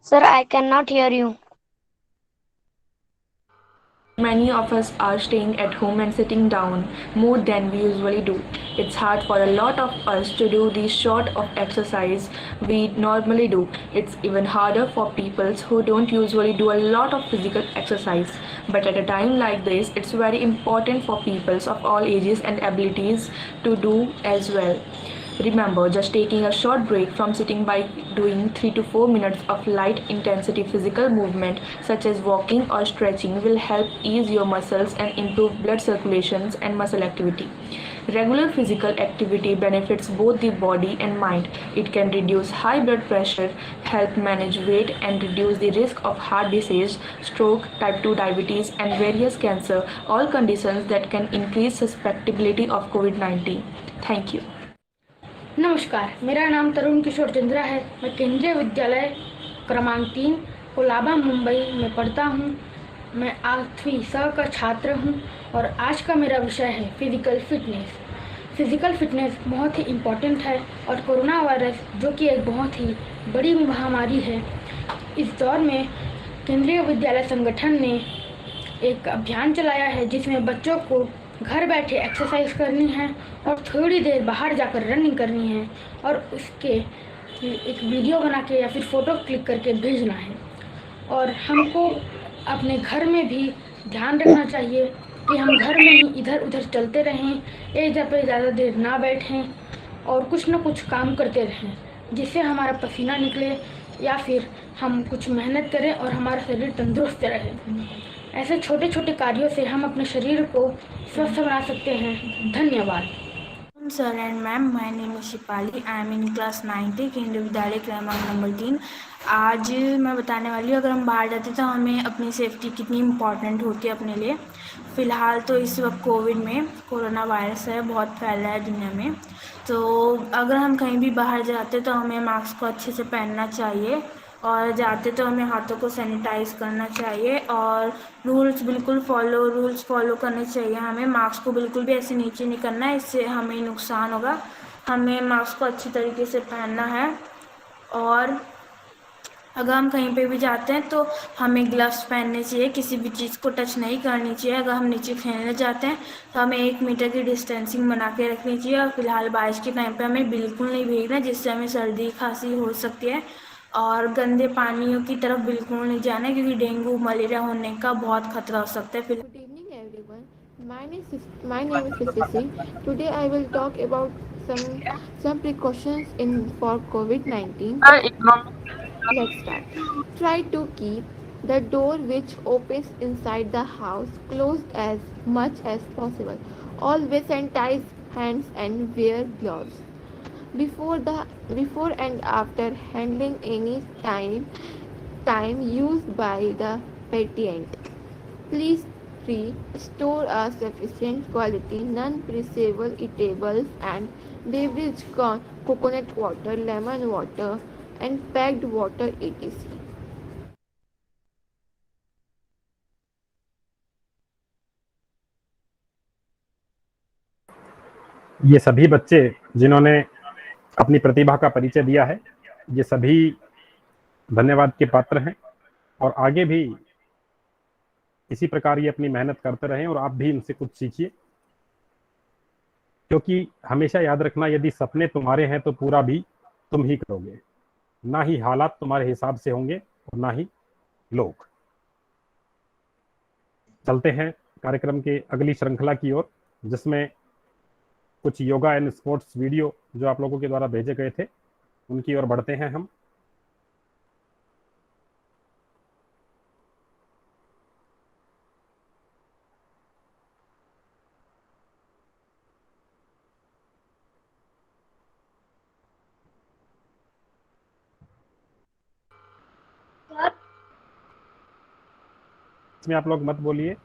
Sir, I cannot hear you. Many of us are staying at home and sitting down more than we usually do. It's hard for a lot of us to do the sort of exercise we normally do. It's even harder for people who don't usually do a lot of physical exercise. But at a time like this, it's very important for people of all ages and abilities to do as well. Remember, just taking a short break from sitting by doing 3 to 4 minutes of light intensity physical movement such as walking or stretching will help ease your muscles and improve blood circulations and muscle activity. Regular physical activity benefits both the body and mind. It can reduce high blood pressure, help manage weight, and reduce the risk of heart disease, stroke, type 2 diabetes, and various cancer, all conditions that can increase susceptibility of COVID-19. Thank you. नमस्कार, मेरा नाम तरुण किशोर चंद्रा है। मैं केंद्रीय विद्यालय क्रमांक 3 कोलाबा मुंबई में पढ़ता हूँ। मैं 8वीं स का छात्र हूँ और आज का मेरा विषय है फिजिकल फिटनेस। फिजिकल फिटनेस बहुत ही इम्पोर्टेंट है और कोरोना वायरस जो कि एक बहुत ही बड़ी महामारी है, इस दौर में केंद्रीय विद्यालय संगठन ने एक अभियान चलाया है जिसमें बच्चों को घर बैठे एक्सरसाइज करनी है और थोड़ी देर बाहर जाकर रनिंग करनी है और उसके एक वीडियो बना के या फिर फ़ोटो क्लिक करके भेजना है। और हमको अपने घर में भी ध्यान रखना चाहिए कि हम घर में ही इधर उधर चलते रहें, एक जगह पर ज़्यादा देर ना बैठें और कुछ ना कुछ काम करते रहें जिससे हमारा पसीना निकले या फिर हम कुछ मेहनत करें और हमारा शरीर तंदुरुस्त रहे। ऐसे छोटे छोटे कार्यों से हम अपने शरीर को स्वस्थ बना सकते हैं। धन्यवाद। Sir and ma'am, my name is Shipali. I am in class 9 केंद्रीय विद्यालय क्रमांक नंबर 3। आज मैं बताने वाली हूँ अगर हम बाहर जाते तो हमें अपनी सेफ्टी कितनी इम्पॉर्टेंट होती है अपने लिए। फ़िलहाल तो इस वक्त कोविड में कोरोना वायरस है, बहुत फैला है दुनिया में, तो अगर हम कहीं भी बाहर जाते तो हमें मास्क को अच्छे से पहनना चाहिए और जाते तो हमें हाथों को सैनिटाइज़ करना चाहिए और रूल्स फॉलो करने चाहिए। हमें मास्क को बिल्कुल भी ऐसे नीचे नहीं करना है, इससे हमें नुकसान होगा। हमें मास्क को अच्छी तरीके से पहनना है और अगर हम कहीं पे भी जाते हैं तो हमें ग्लव्स पहनने चाहिए, किसी भी चीज़ को टच नहीं करनी चाहिए। अगर हम नीचे खेलने जाते हैं तो हमें 1 मीटर की डिस्टेंसिंग बना के रखनी चाहिए और फिलहाल बारिश के टाइम पे हमें बिल्कुल नहीं भीगना, जिससे हमें सर्दी खांसी हो सकती है। और गंदे पानियों की तरफ बिल्कुल नहीं जाना है क्योंकि डेंगू मलेरिया होने का बहुत खतरा हो सकता है। Good evening, everyone. My name is Sissy. Today I will talk about some precautions in for COVID-19. Let's start. Try to keep the door which opens inside the house closed as much as possible. Always sanitize hands and wear gloves. Before and after handling any time used by the patient. Please store a sufficient quality non-perishable eatables and beverage coconut water, lemon water, and packed water etc. ये सभी बच्चे जिन्होंने अपनी प्रतिभा का परिचय दिया है, ये सभी धन्यवाद के पात्र हैं और आगे भी इसी प्रकार ये अपनी मेहनत करते रहें और आप भी इनसे कुछ सीखिए, क्योंकि हमेशा याद रखना, यदि सपने तुम्हारे हैं तो पूरा भी तुम ही करोगे, ना ही हालात तुम्हारे हिसाब से होंगे और ना ही लोग। चलते हैं कार्यक्रम के अगली श्रृंखला की ओर, जिसमें कुछ योगा एंड स्पोर्ट्स वीडियो जो आप लोगों के द्वारा भेजे गए थे उनकी ओर बढ़ते हैं हम। इसमें आप लोग मत बोलिए।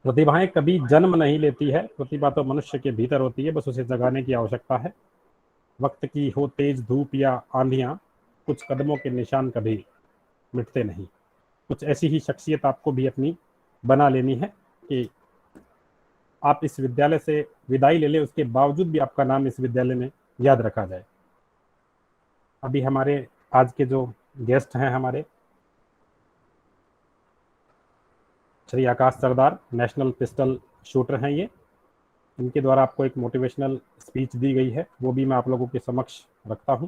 प्रतिभाएं कभी जन्म नहीं लेती है, प्रतिभा तो मनुष्य के भीतर होती है, बस उसे जगाने की आवश्यकता है। वक्त की हो तेज धूप या आंधियां, कुछ कदमों के निशान कभी मिटते नहीं। कुछ ऐसी ही शख्सियत आपको भी अपनी बना लेनी है कि आप इस विद्यालय से विदाई ले लें, उसके बावजूद भी आपका नाम इस विद्यालय में याद रखा जाए। अभी हमारे आज के जो गेस्ट हैं, हमारे श्री आकाश सरदार, नेशनल पिस्टल शूटर हैं ये। इनके द्वारा आपको एक मोटिवेशनल स्पीच दी गई है, वो भी मैं आप लोगों के समक्ष रखता हूं।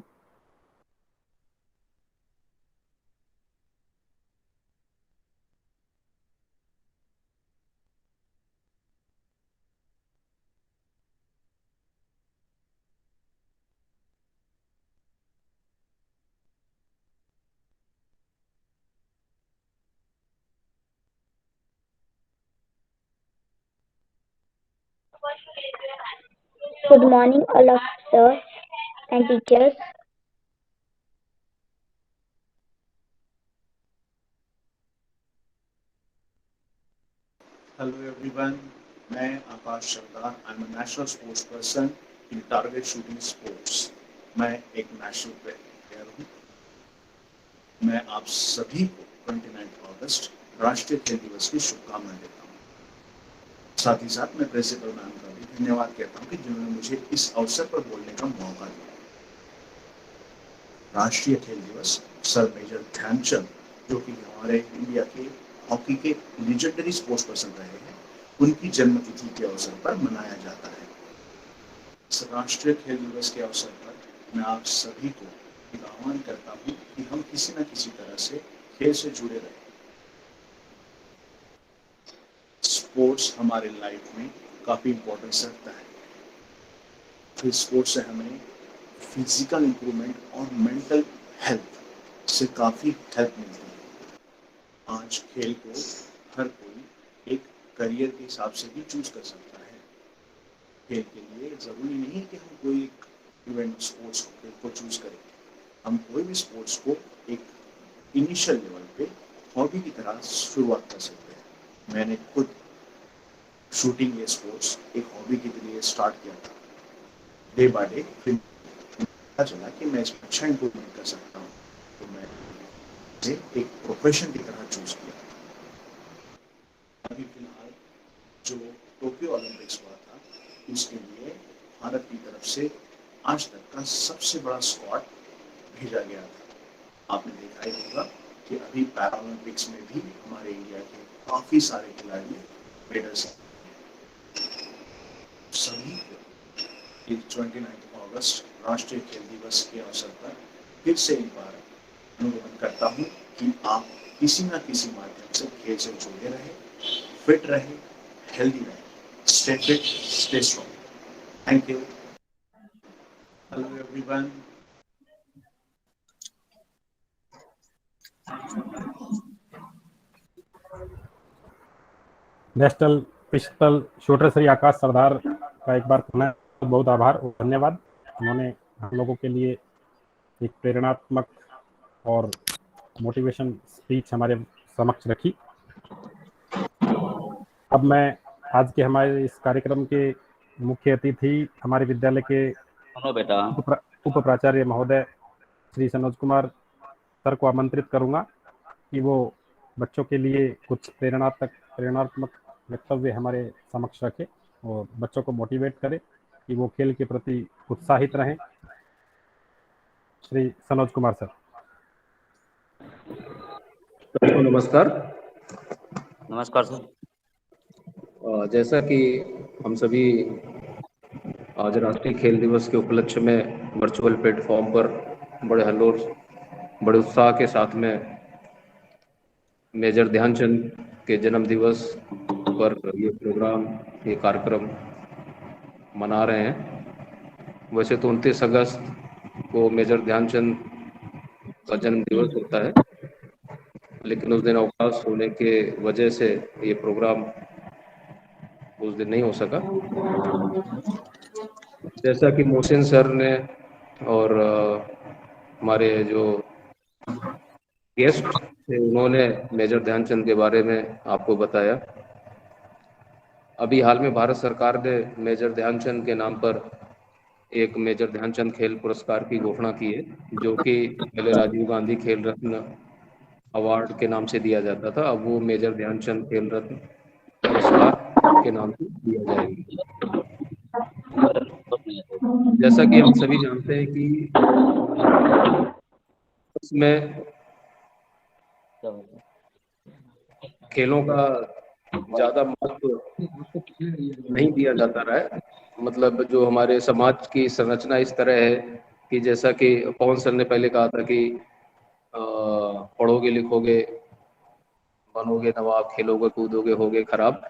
Good morning, all of sir and teachers. Hello everyone, मैं आकाश सरदार, I'm a national sports person in target shooting sports. मैं एक नेशनल प्लेयर हूँ। मैं आप सभी को 29 अगस्त राष्ट्रीय खेल दिवस की शुभकामनाएं देता हूँ। साथ ही साथ मैं प्रिंसिपल मैम का भी धन्यवाद कहता हूँ कि जिन्होंने मुझे इस अवसर पर बोलने का मौका दिया। राष्ट्रीय खेल दिवस सर मेजर ध्यानचंद, जो कि हमारे इंडिया के हॉकी के लीजेंडरी स्पोर्ट्स पर्सन रहे हैं, उनकी जन्मतिथि के अवसर पर मनाया जाता है। इस राष्ट्रीय खेल दिवस के अवसर पर मैं आप सभी को एक आह्वान करता हूँ कि हम किसी न किसी तरह से खेल से जुड़े रहें। स्पोर्ट्स हमारे लाइफ में काफ़ी इम्पोर्टेंस रखता है। फिर स्पोर्ट्स से हमें फिजिकल इम्प्रूवमेंट और मेंटल हेल्थ से काफ़ी हेल्प मिलती है। आज खेल को हर कोई एक करियर के हिसाब से भी चूज कर सकता है। खेल के लिए ज़रूरी नहीं है कि हम कोई एक इवेंट स्पोर्ट्स को चूज करें। हम कोई भी स्पोर्ट्स को एक इनिशियल लेवल पे हॉबी की तरह शुरुआत कर सकते हैं। मैंने खुद शूटिंग या स्पोर्ट्स एक हॉबी के लिए स्टार्ट किया था। डे बाय डे फिर पता चला कि मैं इसमें अच्छा इम्प्रूवमेंट कर सकता हूँ, तो मैं इसे एक प्रोफेशन की तरह चूज किया। अभी फिलहाल जो टोक्यो ओलंपिक्स हुआ था, उसके लिए भारत की तरफ से आज तक का सबसे बड़ा स्क्वाड भेजा गया था। आपने देखा ही होगा कि अभी पैरालंपिक्स में भी हमारे इंडिया के काफी सारे खिलाड़ी मेडल्स सभी को 29 अगस्त राष्ट्रीय खेल दिवस के अवसर पर फिर से एक बार अनुरोध करता हूँ कि आप किसी न किसी माध्यम से खेल से जुड़े रहे, फिट रहे, हेल्दी रहे। Stay fit, stay strong. Thank you. Hello everyone. National pistol shooter Shri Akash Sardar का एक बार पुनः बहुत आभार और धन्यवाद। उन्होंने हम लोगों के लिए एक प्रेरणात्मक और मोटिवेशन स्पीच हमारे समक्ष रखी। अब मैं आज के हमारे इस कार्यक्रम के मुख्य अतिथि हमारे विद्यालय के उप प्राचार्य महोदय श्री सनोज कुमार सर को आमंत्रित करूंगा कि वो बच्चों के लिए कुछ प्रेरणात्मक वक्तव्य हमारे समक्ष रखे और बच्चों को मोटिवेट करे कि वो खेल के प्रति उत्साहित रहें। श्री सनोज कुमार सर। नमस्कार। नमस्कार सर। जैसा कि हम सभी आज राष्ट्रीय खेल दिवस के उपलक्ष्य में वर्चुअल प्लेटफॉर्म पर बड़े उत्साह के साथ में मेजर ध्यानचंद के जन्म दिवस पर ये कार्यक्रम मना रहे हैं। वैसे तो 29 अगस्त को मेजर ध्यानचंद का जन्म दिवस होता है, लेकिन उस दिन अवकाश होने के वजह से ये प्रोग्राम उस दिन नहीं हो सका। जैसा कि मोहसिन सर ने और हमारे जो गेस्ट थे उन्होंने मेजर ध्यानचंद के बारे में आपको बताया, अभी हाल में भारत सरकार ने मेजर ध्यानचंद के नाम पर एक मेजर ध्यानचंद खेल पुरस्कार की घोषणा की है, जो कि पहले राजीव गांधी खेल रत्न अवार्ड के नाम से दिया जाता था। अब वो मेजर ध्यानचंद खेल रत्न पुरस्कार के नाम से दिया जाएगा। जैसा कि हम सभी जानते हैं कि इसमें खेलों का ज्यादा महत्व नहीं दिया जाता रहा है। मतलब जो हमारे समाज की संरचना इस तरह है कि जैसा कि पवन सर ने पहले कहा था कि पढ़ोगे लिखोगे बनोगे नवाब, खेलोगे कूदोगे होगे खराब,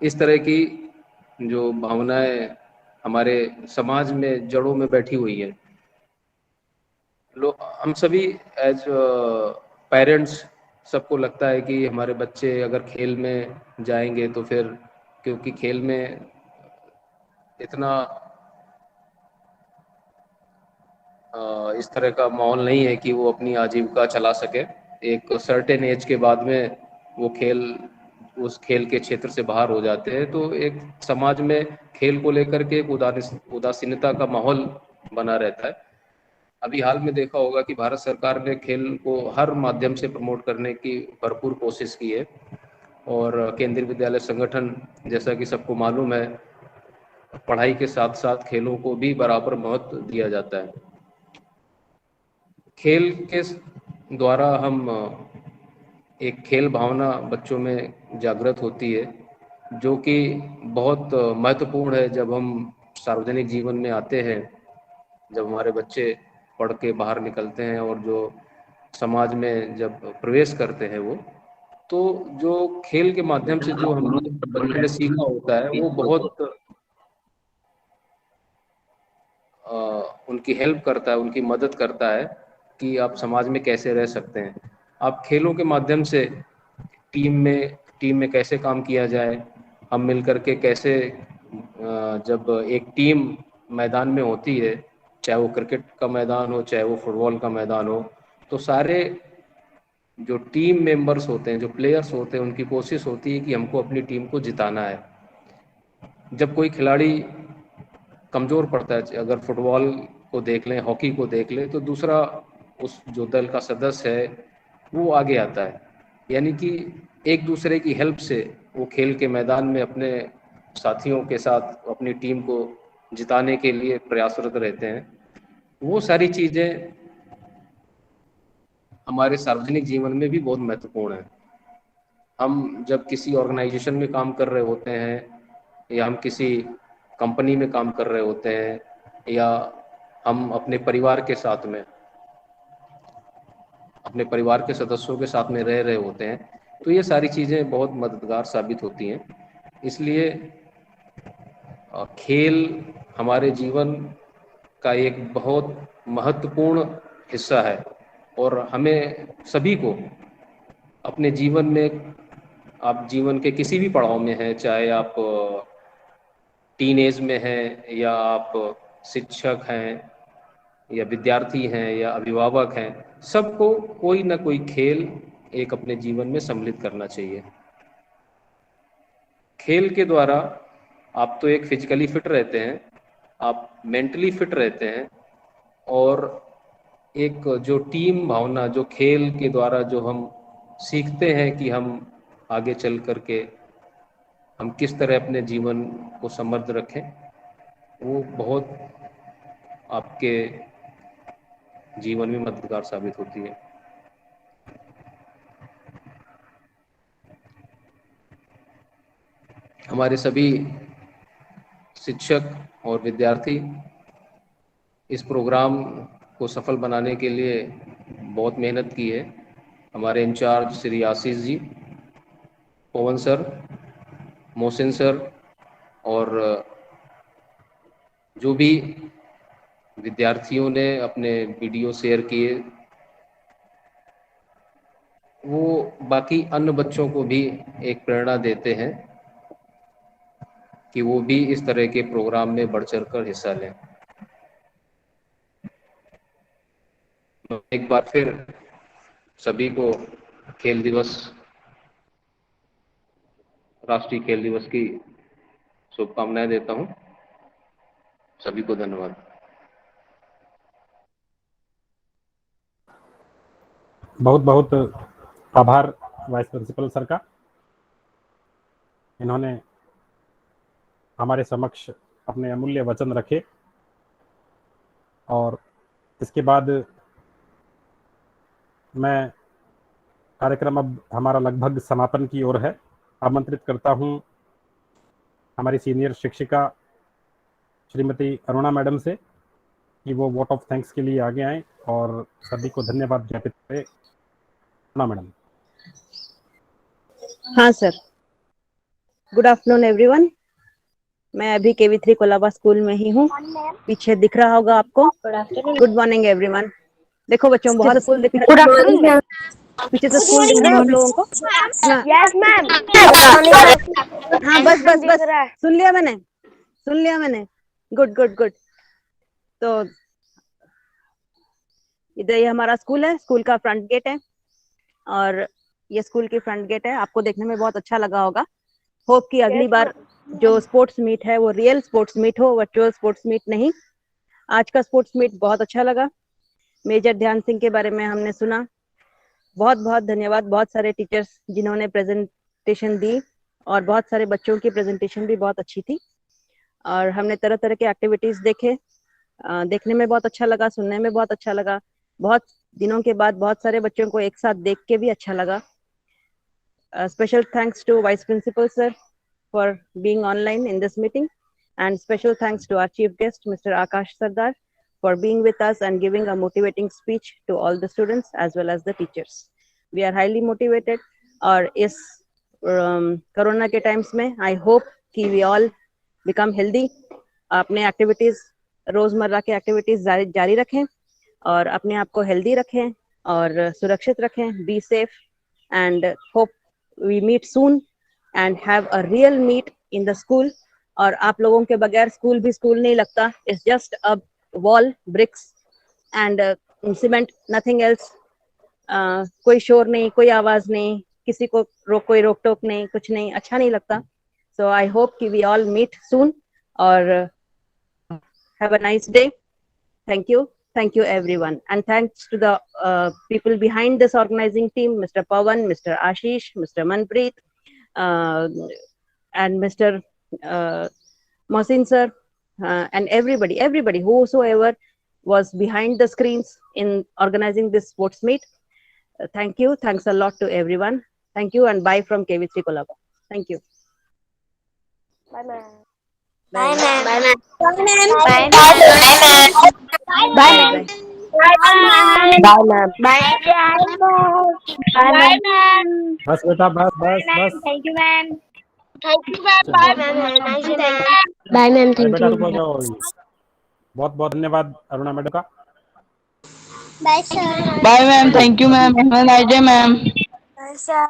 इस तरह की जो भावनाएं हमारे समाज में जड़ों में बैठी हुई है। हम सभी एज पेरेंट्स सबको लगता है कि हमारे बच्चे अगर खेल में जाएंगे तो फिर, क्योंकि खेल में इतना इस तरह का माहौल नहीं है कि वो अपनी आजीविका चला सके। एक सर्टेन एज के बाद में वो उस खेल के क्षेत्र से बाहर हो जाते हैं, तो एक समाज में खेल को लेकर के एक उदासीनता का माहौल बना रहता है। अभी हाल में देखा होगा कि भारत सरकार ने खेल को हर माध्यम से प्रमोट करने की भरपूर कोशिश की है, और केंद्रीय विद्यालय संगठन, जैसा कि सबको मालूम है, पढ़ाई के साथ साथ खेलों को भी बराबर महत्व दिया जाता है। खेल के द्वारा हम एक खेल भावना बच्चों में जागृत होती है, जो कि बहुत महत्वपूर्ण है। जब हम सार्वजनिक जीवन में आते हैं, जब हमारे बच्चे पढ़ के बाहर निकलते हैं और जो समाज में जब प्रवेश करते हैं वो, तो जो खेल के माध्यम से जो हम बच्चों ने सीखा होता है वो बहुत उनकी हेल्प करता है, उनकी मदद करता है कि आप समाज में कैसे रह सकते हैं। आप खेलों के माध्यम से टीम में कैसे काम किया जाए, हम मिलकर के कैसे, जब एक टीम मैदान में होती है, चाहे वो क्रिकेट का मैदान हो चाहे वो फुटबॉल का मैदान हो, तो सारे जो टीम मेंबर्स होते हैं, जो प्लेयर्स होते हैं, उनकी कोशिश होती है कि हमको अपनी टीम को जिताना है। जब कोई खिलाड़ी कमज़ोर पड़ता है, अगर फुटबॉल को देख लें, हॉकी को देख लें, तो दूसरा उस जो दल का सदस्य है वो आगे आता है। यानी कि एक दूसरे की हेल्प से वो खेल के मैदान में अपने साथियों के साथ अपनी टीम को जिताने के लिए प्रयासरत रहते हैं। वो सारी चीज़ें हमारे सार्वजनिक जीवन में भी बहुत महत्वपूर्ण है। हम जब किसी ऑर्गेनाइजेशन में काम कर रहे होते हैं, या हम किसी कंपनी में काम कर रहे होते हैं, या हम अपने परिवार के साथ में, अपने परिवार के सदस्यों के साथ में रह रहे होते हैं, तो ये सारी चीज़ें बहुत मददगार साबित होती हैं। इसलिए खेल हमारे जीवन का एक बहुत महत्वपूर्ण हिस्सा है, और हमें सभी को अपने जीवन में, आप जीवन के किसी भी पड़ाव में हैं, चाहे आप टीन एज में हैं, या आप शिक्षक हैं, या विद्यार्थी हैं, या अभिभावक हैं, सबको कोई ना कोई खेल एक अपने जीवन में सम्मिलित करना चाहिए। खेल के द्वारा आप तो एक फिजिकली फिट रहते हैं, आप मेंटली फिट रहते हैं, और एक जो टीम भावना, जो खेल के द्वारा जो हम सीखते हैं कि हम आगे चल करके हम किस तरह अपने जीवन को समृद्ध रखें, वो बहुत आपके जीवन में मददगार साबित होती है। हमारे सभी शिक्षक और विद्यार्थी इस प्रोग्राम को सफल बनाने के लिए बहुत मेहनत की है। हमारे इंचार्ज श्री आशीष जी, पवन सर, मोहसिन सर, और जो भी विद्यार्थियों ने अपने वीडियो शेयर किए, वो बाकी अन्य बच्चों को भी एक प्रेरणा देते हैं कि वो भी इस तरह के प्रोग्राम में बढ़ चढ़ कर हिस्सा लें। एक बार फिर सभी को खेल दिवस, राष्ट्रीय खेल दिवस की शुभकामनाएं देता हूं। सभी को धन्यवाद। बहुत बहुत आभार वाइस प्रिंसिपल सर का। इन्होंने हमारे समक्ष अपने अमूल्य वचन रखे और इसके बाद मैं कार्यक्रम अब हमारा लगभग समापन की ओर है। आमंत्रित करता हूं हमारी सीनियर शिक्षिका श्रीमती अरुणा मैडम से कि वो वोट ऑफ थैंक्स के लिए आगे आएं और सभी को धन्यवाद ज्ञापित करें। अरुणा मैडम। हाँ सर, गुड आफ्टरनून एवरीवन। मैं अभी KV3 कोलाबा स्कूल में ही हूँ, पीछे दिख रहा होगा आपको। Good morning everyone. देखो बच्चों, बहुत स्कूल दिख रहा है, पीछे से स्कूल दिख रहा है आप लोगों को। Yes ma'am. हाँ बस बस बस, सुन लिया मैंने। Good good good. तो इधर ये हमारा स्कूल है, स्कूल का फ्रंट गेट है और ये स्कूल की फ्रंट गेट है। आपको देखने में बहुत अच्छा लगा होगा। होप कि अगली बार जो स्पोर्ट्स मीट है वो रियल स्पोर्ट्स मीट हो, वर्चुअल स्पोर्ट्स मीट नहीं। आज का स्पोर्ट्स मीट बहुत अच्छा लगा। मेजर ध्यान सिंह के बारे में हमने सुना। बहुत बहुत धन्यवाद बहुत सारे टीचर्स जिन्होंने प्रेजेंटेशन दी और बहुत सारे बच्चों की प्रेजेंटेशन भी बहुत अच्छी थी और हमने तरह तरह के एक्टिविटीज देखे। देखने में बहुत अच्छा लगा, सुनने में बहुत अच्छा लगा। बहुत दिनों के बाद बहुत सारे बच्चों को एक साथ देख के भी अच्छा लगा। Special thanks to Vice Principal Sir for being online in this meeting, and special thanks to our chief guest Mr. Akash Sardar for being with us and giving a motivating speech to all the students as well as the teachers. We are highly motivated और इस corona के times में I hope कि we all become healthy। अपने activities, रोजमर्रा के activities जारी रखें और अपने आप को हेल्दी रखें और सुरक्षित रखें। Be safe and hope we meet soon and have a real meet in the school। और आप लोगों के बगैर स्कूल भी स्कूल नहीं लगता। It's just a wall, bricks and cement, nothing else। कोई शोर नहीं, कोई आवाज नहीं, किसी को कोई रोक टोक नहीं, कुछ नहीं, अच्छा नहीं लगता। So I hope कि we all meet soon और have a nice day। Thank you everyone, and thanks to the people behind this organizing team, Mr. Pawan, Mr. Ashish, Mr. Manpreet, and Mr. Mohsin sir, and everybody whosoever was behind the screens in organizing this sports meet. Thank you, thanks a lot to everyone. Thank you and bye from KV3 Kollaba. Thank you. Bye ma'am. Bye ma'am. Bye ma'am. Bye ma'am. Bye ma'am. Bye ma'am. Bye ma'am. Bye ma'am. बस बेटा, बस। Thank you ma'am. Thank you ma'am. Bye ma'am. Nice day. Bye ma'am. अरे Thank बेटा you. रुको जाओ। बहुत बहुत धन्यवाद अरुणा मैडम का। Bye sir. Bye ma'am, thank you ma'am. Have a nice day ma'am. Bye sir.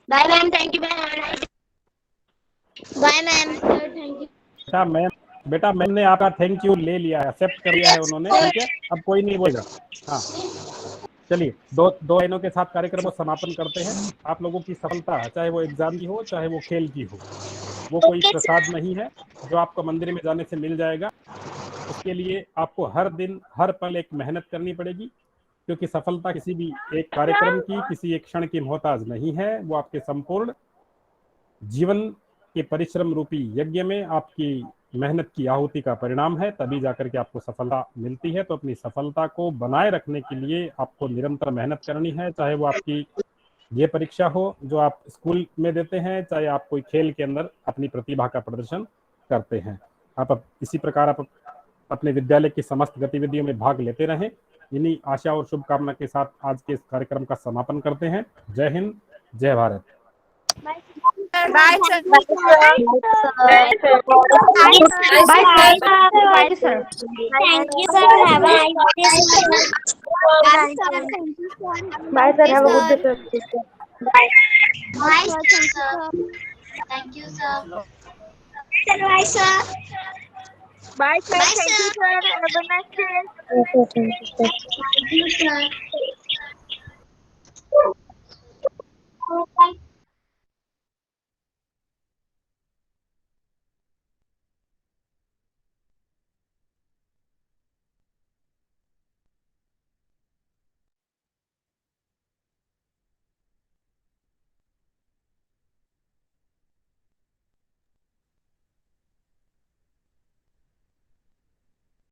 Bye ma'am. Thank you ma'am. Bye ma'am. Sir, thank you. बेटा मैंने आपका थैंक यू ले लिया है, एक्सेप्ट कर लिया है उन्होंने, ठीक है। अब कोई नहीं बोलेगा। हाँ चलिए, दो लाइनों के साथ कार्यक्रम को समापन करते हैं। आप लोगों की सफलता, चाहे वो एग्जाम की हो चाहे वो खेल की हो, वो कोई प्रसाद नहीं है जो आपको मंदिर में जाने से मिल जाएगा। उसके लिए आपको हर दिन हर पल एक मेहनत करनी पड़ेगी, क्योंकि सफलता किसी भी एक कार्यक्रम की, किसी एक क्षण की मोहताज नहीं है। वो आपके संपूर्ण जीवन के परिश्रम रूपी यज्ञ में आपकी मेहनत की आहुति का परिणाम है, तभी जाकर के आपको सफलता मिलती है। तो अपनी सफलता को बनाए रखने के लिए आपको निरंतर मेहनत करनी है, चाहे वो आपकी ये परीक्षा हो जो आप स्कूल में देते हैं, चाहे आप कोई खेल के अंदर अपनी प्रतिभा का प्रदर्शन करते हैं। आप इसी प्रकार आप अपने विद्यालय की समस्त गतिविधियों में भाग लेते रहें। इन्हीं आशा और शुभकामना के साथ आज के इस कार्यक्रम का समापन करते हैं। जय हिंद, जय Bharat. Bye sir. Bye sir. Bye sir. Bye sir. Thank you sir. Have a nice day. Bye sir. Bye sir. Have a good day sir. Bye. Bye sir. Thank you sir. Bye sir. Bye sir. Thank you sir. Have a nice day. Thank you sir.